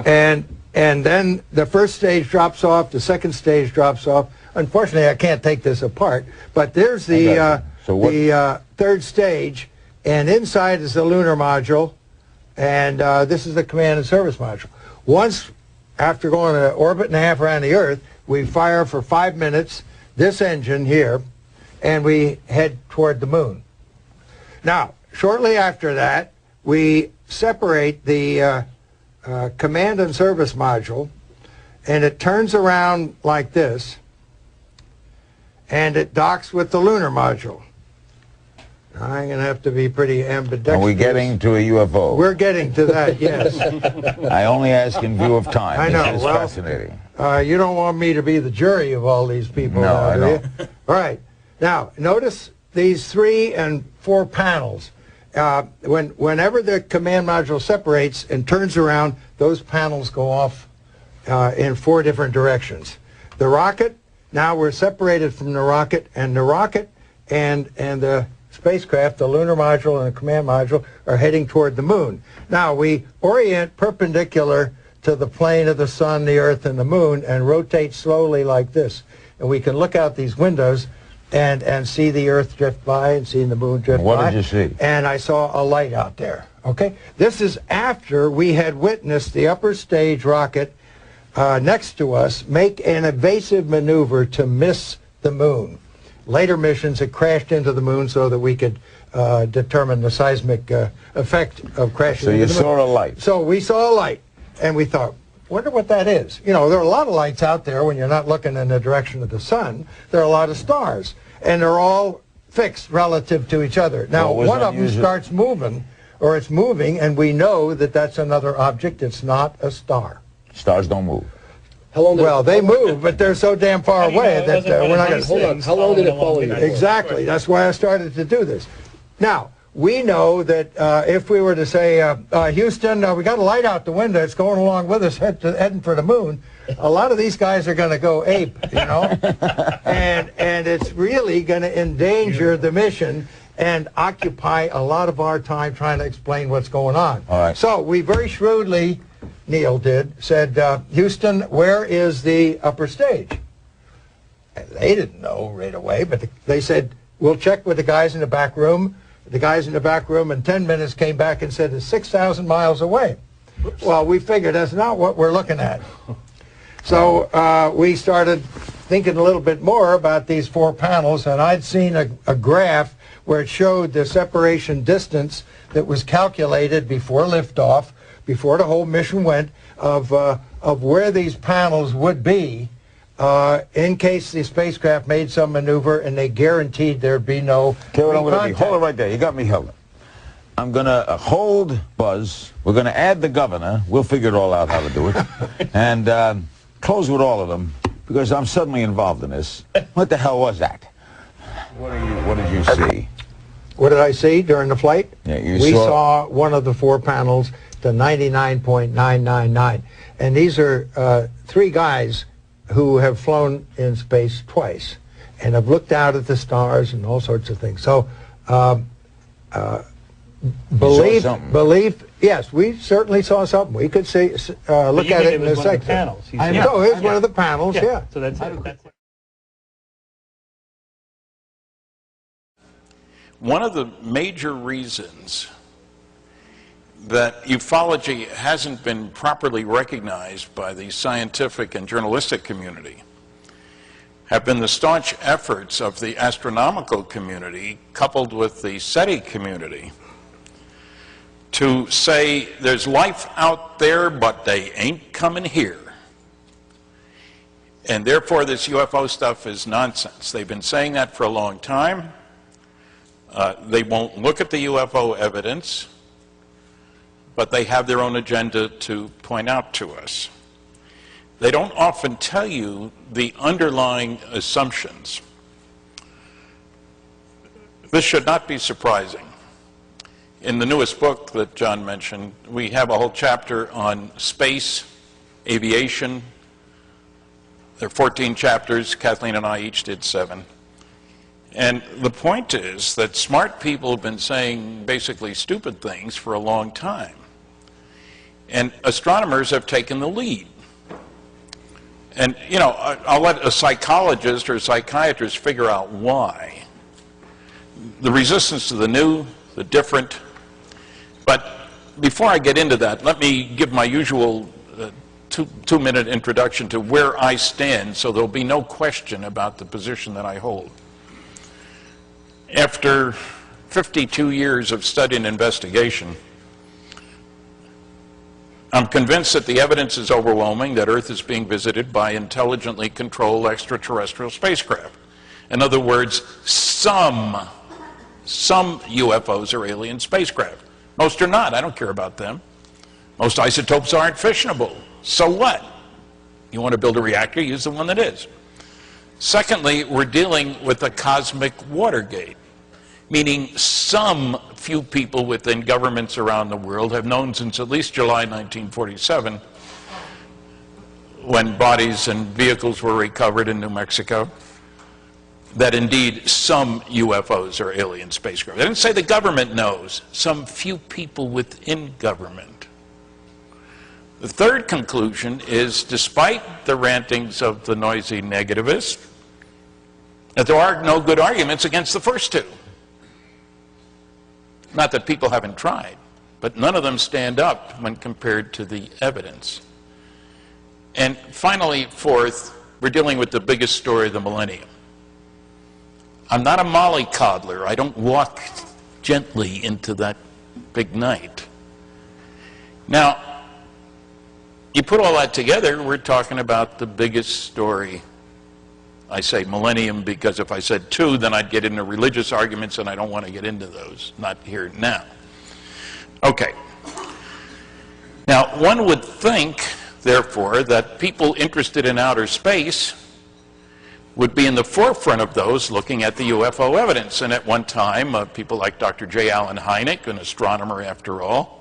And then the first stage drops off, the second stage drops off. Unfortunately, I can't take this apart, but there's the third stage, and inside is the lunar module, and this is the command and service module. Once, after going an orbit and a half around the Earth, we fire for 5 minutes this engine here, and we head toward the moon. Now, shortly after that, we separate the command and service module, and it turns around like this, and it docks with the lunar module. I'm going to have to be pretty ambidextrous. Are we getting to a UFO? We're getting to that, yes. I only ask in view of time. I know. This is fascinating. You don't want me to be the jury of all these people, no, I don't. All right. Now, notice these 3 and 4 panels. Whenever the command module separates and turns around, those panels go off in 4 different directions. The rocket, now we're separated from the rocket, and the rocket and the spacecraft, the lunar module and the command module, are heading toward the moon. Now, we orient perpendicular to the plane of the sun, the Earth, and the moon, and rotate slowly like this. And we can look out these windows and see the Earth drift by and see the moon drift by. What did you see? And I saw a light out there. Okay? This is after we had witnessed the upper stage rocket next to us make an evasive maneuver to miss the moon. Later missions, it crashed into the moon so that we could determine the seismic effect of crashing into the moon. So you saw a light? So we saw a light, and we thought, wonder what that is. You know, there are a lot of lights out there when you're not looking in the direction of the sun. There are a lot of stars, and they're all fixed relative to each other. Now, one of them starts moving, or it's moving, and we know that that's another object. It's not a star. Stars don't move. Well, they move, but they're so damn far away that we're not going to see. Hold on. How long did it follow you? Exactly. That's why I started to do this. Now, we know that if we were to say, Houston, we got a light out the window, it's going along with us, heading for the moon, a lot of these guys are going to go ape, you know, and it's really going to endanger the mission and occupy a lot of our time trying to explain what's going on. All right. So we very shrewdly, Neil did, said, Houston, where is the upper stage? And they didn't know right away, but they said, we'll check with the guys in the back room. The guys in the back room in 10 minutes came back and said it's 6,000 miles away. Oops. Well, we figured that's not what we're looking at. So we started thinking a little bit more about these 4 panels, and I'd seen a graph where it showed the separation distance that was calculated before liftoff, before the whole mission went, of where these panels would be in case the spacecraft made some maneuver, and they guaranteed there'd be no contact. Hold it right there. You got me held. I'm going to hold Buzz. We're going to add the governor. We'll figure it all out how to do it. And close with all of them, because I'm suddenly involved in this. What the hell was that? What did you see? What did I see during the flight? Yeah, we saw one of the 4 panels to 99.999. And these are 3 guys who have flown in space twice and have looked out at the stars and all sorts of things. So belief, yes, we certainly saw something. We could see, look at it in a second. I know, it was one of the panels, yeah. So that's it. One of the major reasons that ufology hasn't been properly recognized by the scientific and journalistic community have been the staunch efforts of the astronomical community coupled with the SETI community to say there's life out there, but they ain't coming here. And therefore this UFO stuff is nonsense. They've been saying that for a long time. They won't look at the UFO evidence, but they have their own agenda to point out to us. they don't often tell you the underlying assumptions. This should not be surprising. In the newest book that John mentioned, we have a whole chapter on space, aviation. There are 14 chapters. Kathleen and I each did 7. And the point is that smart people have been saying basically stupid things for a long time. And astronomers have taken the lead. And, you know, I'll let a psychologist or a psychiatrist figure out why. The resistance to the new, the different. But before I get into that, let me give my usual two-minute introduction to where I stand, so there'll be no question about the position that I hold. After 52 years of study and investigation, I'm convinced that the evidence is overwhelming that Earth is being visited by intelligently controlled extraterrestrial spacecraft. In other words, some UFOs are alien spacecraft. Most are not. I don't care about them. Most isotopes aren't fissionable. So what? You want to build a reactor, use the one that is. Secondly, we're dealing with a cosmic Watergate, meaning some few people within governments around the world have known since at least July 1947, when bodies and vehicles were recovered in New Mexico, that indeed some UFOs are alien spacecraft. They didn't say the government knows, some few people within government. The third conclusion is, despite the rantings of the noisy negativists, that there are no good arguments against the first two. Not that people haven't tried, but none of them stand up when compared to the evidence. And finally, fourth, we're dealing with the biggest story of the millennium. I'm not a mollycoddler. I don't walk gently into that big night. Now, you put all that together, we're talking about the biggest story. I say millennium because if I said 2, then I'd get into religious arguments, and I don't want to get into those. Not here now. Okay. Now, one would think, therefore, that people interested in outer space would be in the forefront of those looking at the UFO evidence. And at one time, people like Dr. J. Allen Hynek, an astronomer after all,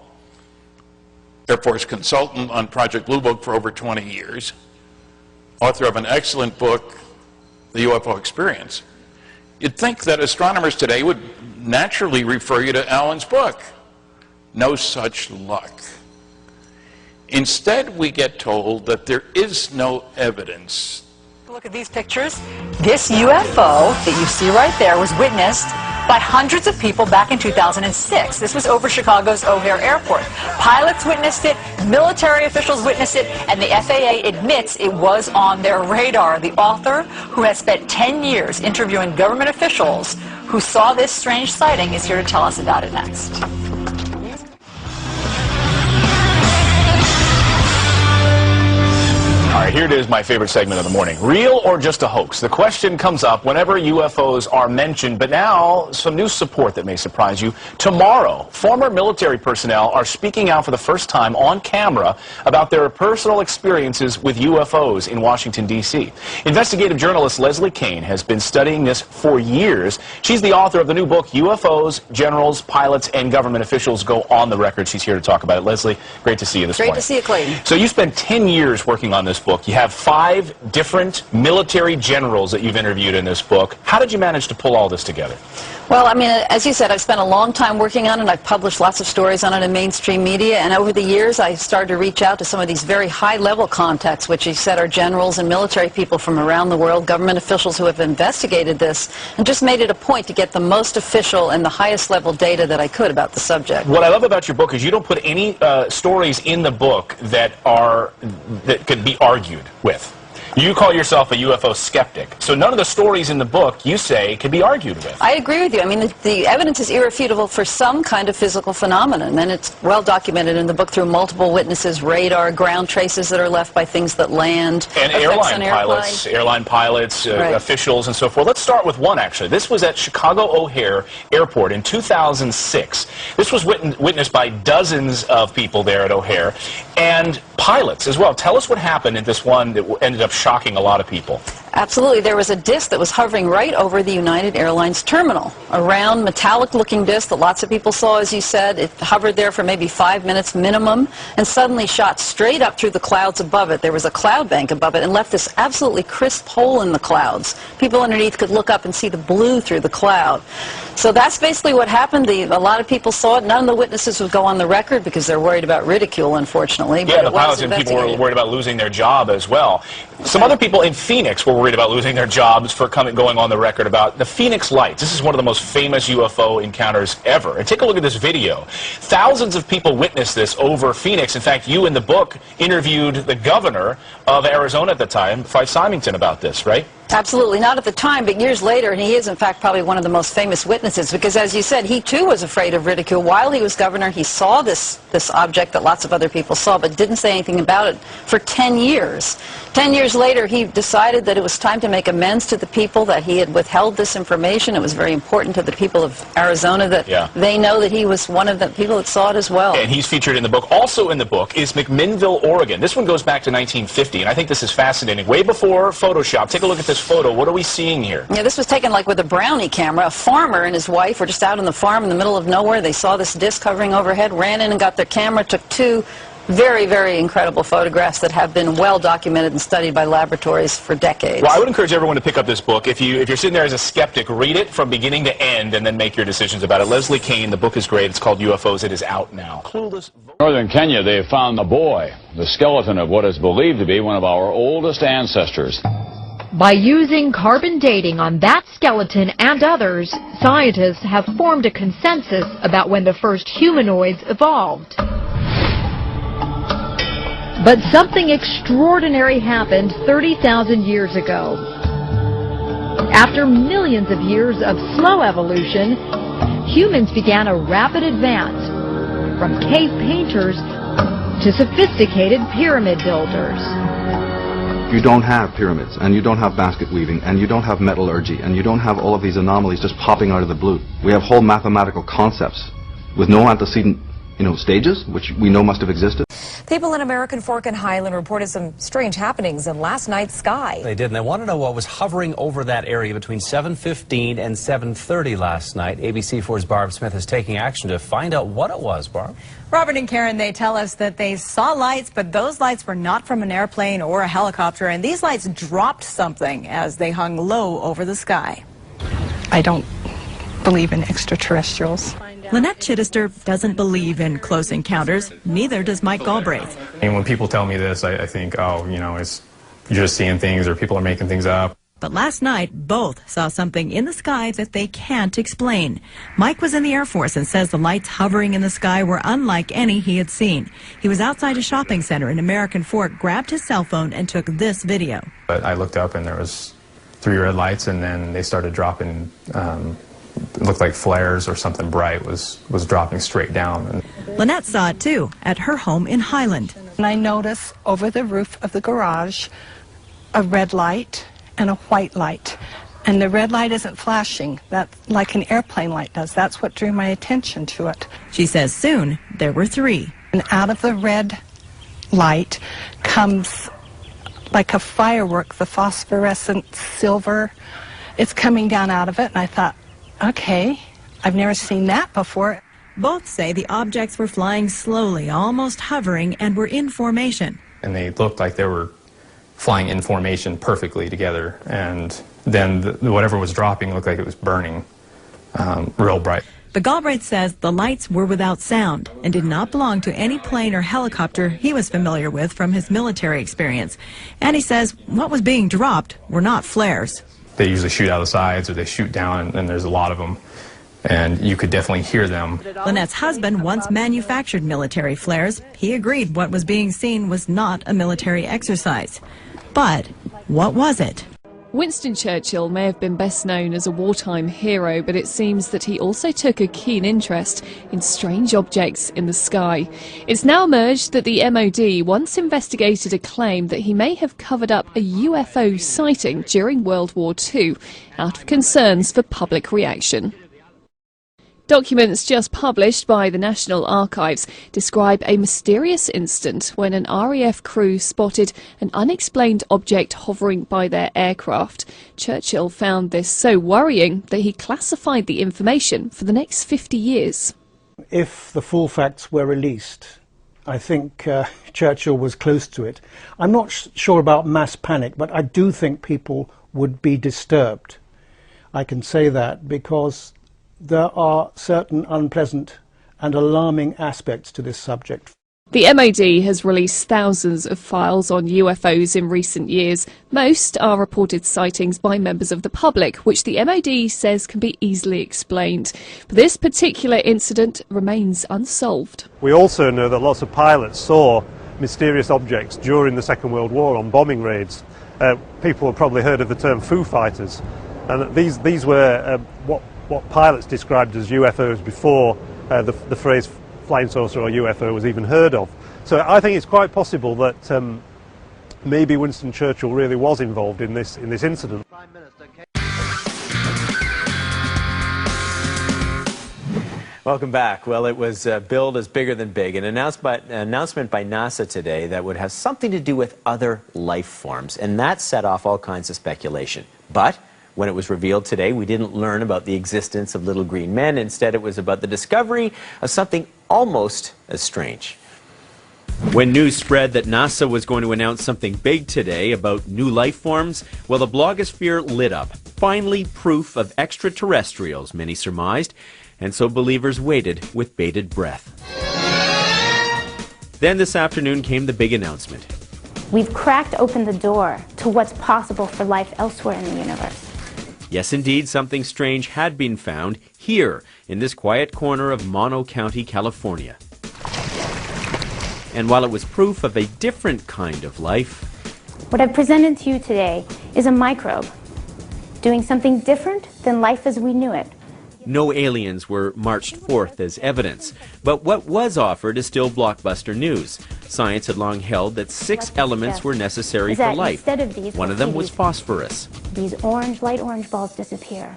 Air Force consultant on Project Blue Book for over 20 years, author of an excellent book, The UFO Experience. You'd think that astronomers today would naturally refer you to Allen's book. No such luck. Instead, we get told that there is no evidence. Look at these pictures. This UFO that you see right there was witnessed by hundreds of people back in 2006. This was over Chicago's O'Hare Airport. Pilots witnessed it, military officials witnessed it, and the FAA admits it was on their radar. The author, who has spent 10 years interviewing government officials who saw this strange sighting, is here to tell us about it next. All right, here it is, my favorite segment of the morning. Real or just a hoax? The question comes up whenever UFOs are mentioned, but now some new support that may surprise you. Tomorrow, former military personnel are speaking out for the first time on camera about their personal experiences with UFOs in Washington, D.C. Investigative journalist Leslie Kane has been studying this for years. She's the author of the new book, UFOs, Generals, Pilots, and Government Officials Go on the Record. She's here to talk about it. Leslie, great to see you this morning. Great to see you, Clayton. So you spent 10 years working on this book. You have 5 different military generals that you've interviewed in this book. How did you manage to pull all this together? Well, I mean, as you said, I've spent a long time working on it. I've published lots of stories on it in mainstream media, and over the years I started to reach out to some of these very high-level contacts, which you said are generals and military people from around the world, government officials who have investigated this, and just made it a point to get the most official and the highest level data that I could about the subject. What I love about your book is you don't put any stories in the book that could be argued with. You call yourself a UFO skeptic, so none of the stories in the book, you say, can be argued with. I agree with you. I mean, the evidence is irrefutable for some kind of physical phenomenon, and it's well documented in the book through multiple witnesses, radar, ground traces that are left by things that land, and airline pilots, right. Officials, and so forth. Let's start with one, actually. This was at Chicago O'Hare Airport in 2006. This was witnessed by dozens of people there at O'Hare, and pilots as well. Tell us what happened in this one that ended up shocking a lot of people. Absolutely. There was a disc that was hovering right over the United Airlines terminal. A round, metallic-looking disc that lots of people saw, as you said. It hovered there for maybe 5 minutes minimum and suddenly shot straight up through the clouds above it. There was a cloud bank above it and left this absolutely crisp hole in the clouds. People underneath could look up and see the blue through the cloud. So that's basically what happened. A lot of people saw it. None of the witnesses would go on the record because they're worried about ridicule, unfortunately. Yeah, the pilots and people were worried about losing their job as well. Some other people in Phoenix were worried about losing their jobs for going on the record about the Phoenix Lights. This is one of the most famous UFO encounters ever. And take a look at this video. Thousands of people witnessed this over Phoenix. In fact, you in the book interviewed the governor of Arizona at the time, Fife Symington, about this, right? Absolutely. Not at the time, but years later, and he is, in fact, probably one of the most famous witnesses because, as you said, he, too, was afraid of ridicule. While he was governor, he saw this object that lots of other people saw, but didn't say anything about it for 10 years. 10 years later, he decided that it was time to make amends to the people that he had withheld this information. It was very important to the people of Arizona that they know that he was one of the people that saw it as well. And he's featured in the book. Also in the book is McMinnville, Oregon. This one goes back to 1950, and I think this is fascinating. Way before Photoshop. Take a look at this photo. What are we seeing here? Yeah, this was taken like with a Brownie camera. A farmer and his wife were just out on the farm in the middle of nowhere. They saw this disc hovering overhead, ran in and got their camera, took two very, very incredible photographs that have been well documented and studied by laboratories for decades. Well, I would encourage everyone to pick up this book. If you're sitting there as a skeptic, read it from beginning to end and then make your decisions about it. Leslie Kane, the book is great. It's called UFOs. It is out now. Northern Kenya, they have found the boy, the skeleton of what is believed to be one of our oldest ancestors. By using carbon dating on that skeleton and others, scientists have formed a consensus about when the first humanoids evolved. But something extraordinary happened 30,000 years ago. After millions of years of slow evolution, humans began a rapid advance from cave painters to sophisticated pyramid builders. You don't have pyramids, and you don't have basket weaving, and you don't have metallurgy, and you don't have all of these anomalies just popping out of the blue. We have whole mathematical concepts with no antecedent, stages, which we know must have existed. People in American Fork and Highland reported some strange happenings in last night's sky. They did, and they want to know what was hovering over that area between 7:15 and 7:30 last night. ABC4's Barb Smith is taking action to find out what it was, Barb. Robert and Karen, they tell us that they saw lights, but those lights were not from an airplane or a helicopter, and these lights dropped something as they hung low over the sky. I don't believe in extraterrestrials. Lynette Chittister doesn't believe in close encounters. Neither does Mike Galbraith. And when people tell me this, I think, oh, it's you're just seeing things or people are making things up. But last night, both saw something in the sky that they can't explain. Mike was in the Air Force and says the lights hovering in the sky were unlike any he had seen. He was outside a shopping center in American Fork, grabbed his cell phone, and took this video. But I looked up and there was 3 red lights, and then they started dropping. It looked like flares or something bright was dropping straight down. Lynette saw it too at her home in Highland. And I noticed over the roof of the garage a red light and a white light. And the red light isn't flashing, that's like an airplane light does. That's what drew my attention to it. She says soon there were 3. And out of the red light comes like a firework, the phosphorescent silver. It's coming down out of it, and I thought, okay, I've never seen that before. Both say the objects were flying slowly, almost hovering, and were in formation. And they looked like they were flying in formation perfectly together. And then whatever was dropping looked like it was burning real bright. But Galbraith says the lights were without sound and did not belong to any plane or helicopter he was familiar with from his military experience. And he says what was being dropped were not flares. They usually shoot out of the sides or they shoot down, and there's a lot of them. And you could definitely hear them. Lynette's husband once manufactured military flares. He agreed what was being seen was not a military exercise. But what was it? Winston Churchill may have been best known as a wartime hero, but it seems that he also took a keen interest in strange objects in the sky. It's now emerged that the MOD once investigated a claim that he may have covered up a UFO sighting during World War II out of concerns for public reaction. Documents just published by the National Archives describe a mysterious incident when an RAF crew spotted an unexplained object hovering by their aircraft. Churchill found this so worrying that he classified the information for the next 50 years. If the full facts were released, I think Churchill was close to it. I'm not sure about mass panic, but I do think people would be disturbed. I can say that because there are certain unpleasant and alarming aspects to this subject. The MOD has released thousands of files on UFOs in recent years. Most are reported sightings by members of the public, which the MOD says can be easily explained. But this particular incident remains unsolved. We also know that lots of pilots saw mysterious objects during the Second World War on bombing raids. People have probably heard of the term Foo Fighters, and these were what pilots described as UFOs before the phrase flying saucer or UFO was even heard of. So I think it's quite possible that maybe Winston Churchill really was involved in this incident. Welcome back. Well, it was billed as bigger than big. An announcement by NASA today that would have something to do with other life forms, and that set off all kinds of speculation. But when it was revealed today, we didn't learn about the existence of little green men. Instead, it was about the discovery of something almost as strange. When news spread that NASA was going to announce something big today about new life forms, well, the blogosphere lit up. Finally, proof of extraterrestrials, many surmised, and so believers waited with bated breath. Then this afternoon came the big announcement. We've cracked open the door to what's possible for life elsewhere in the universe. Yes, indeed, something strange had been found here in this quiet corner of Mono County, California. And while it was proof of a different kind of life, what I've presented to you today is a microbe doing something different than life as we knew it. no aliens were marched forth as evidence. But what was offered is still blockbuster news. Science had long held that 6 elements were necessary for life. One of them was phosphorus. These light orange balls disappear.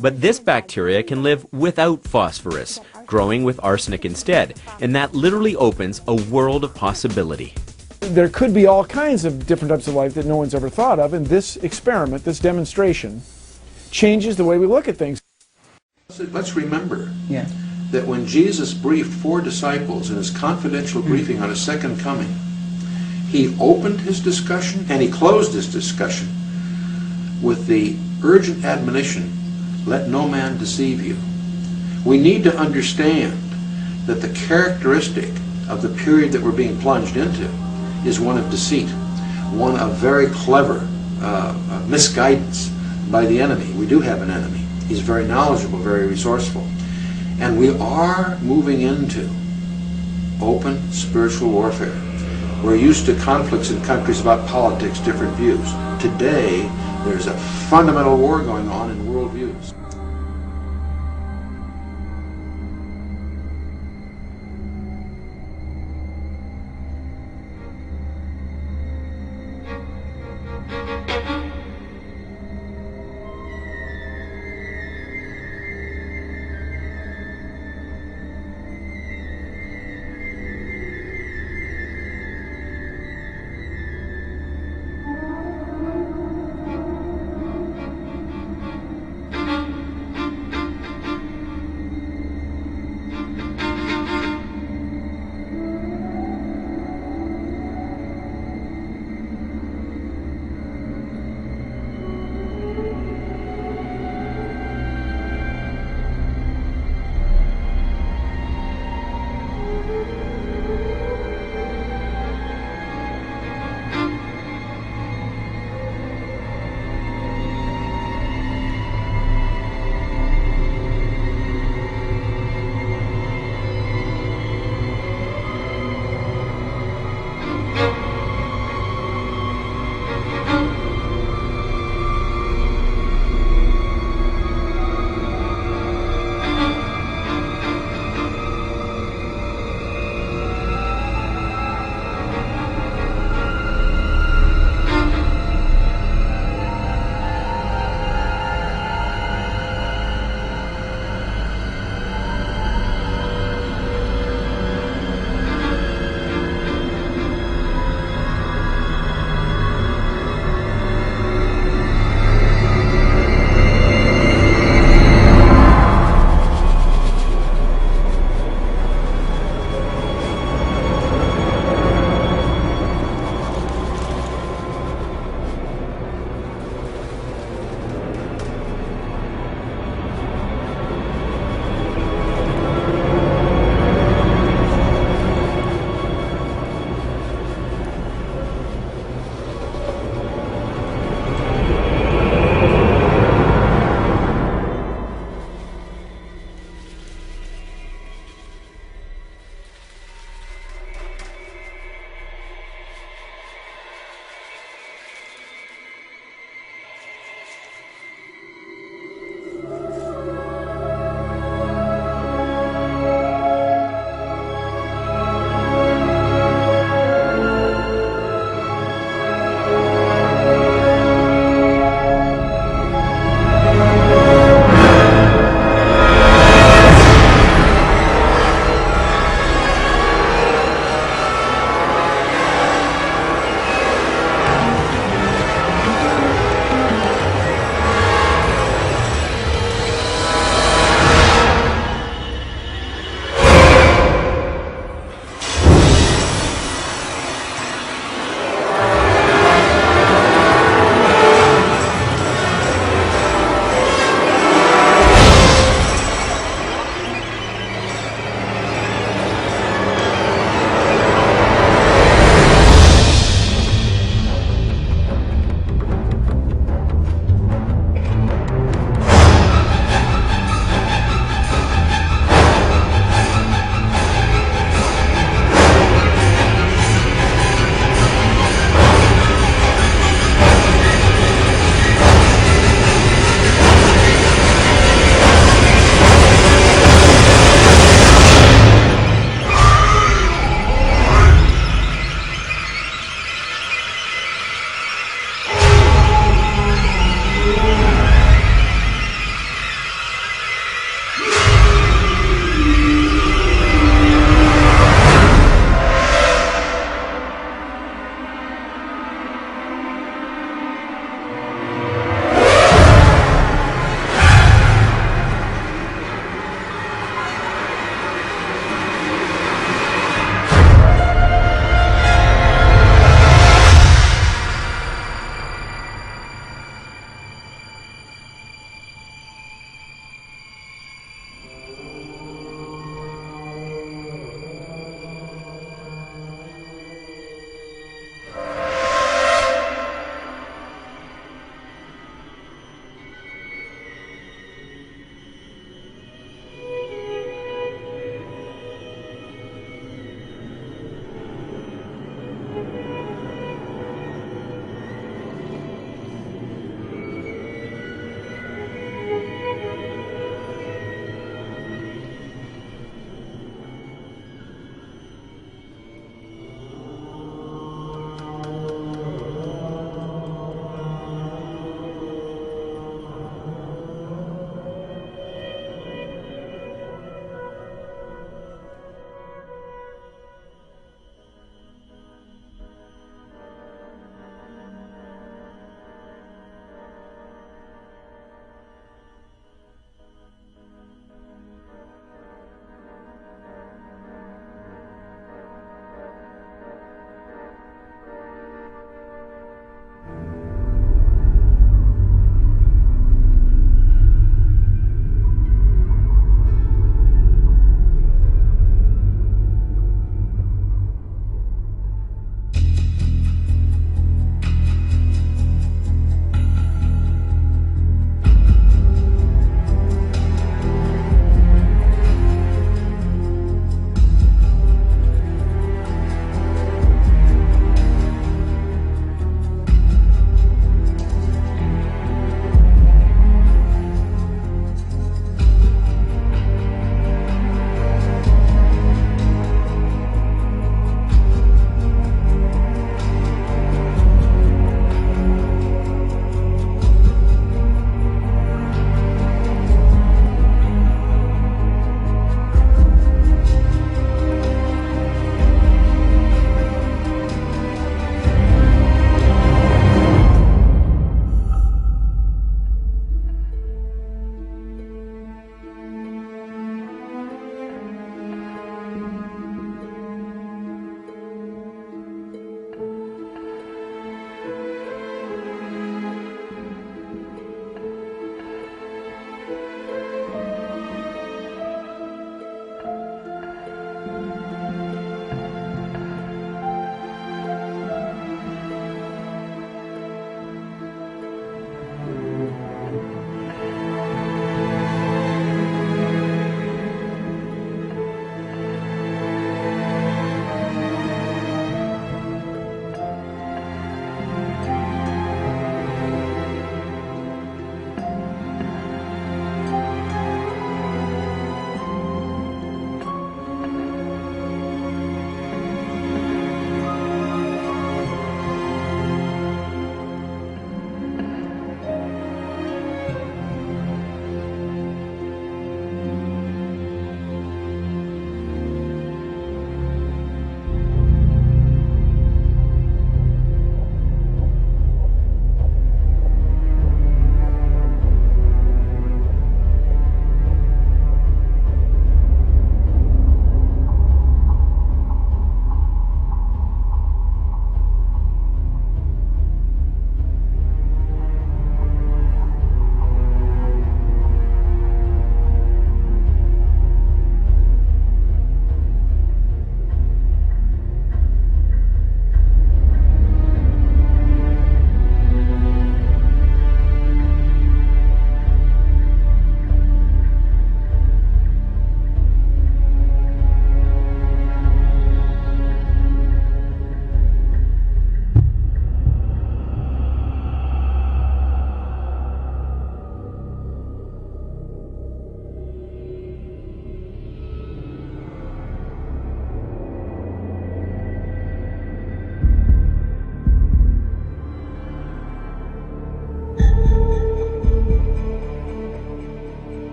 But this bacteria can live without phosphorus, growing with arsenic instead, and that literally opens a world of possibility. There could be all kinds of different types of life that no one's ever thought of, and this experiment, this demonstration, changes the way we look at things. Let's remember that when Jesus briefed 4 disciples in his confidential briefing on his second coming, he opened his discussion and he closed his discussion with the urgent admonition, let no man deceive you. We need to understand that the characteristic of the period that we're being plunged into is one of deceit, one of very clever misguidance by the enemy. We do have an enemy. He's very knowledgeable, very resourceful. And we are moving into open spiritual warfare. We're used to conflicts in countries about politics, different views. Today, there's a fundamental war going on in worldviews.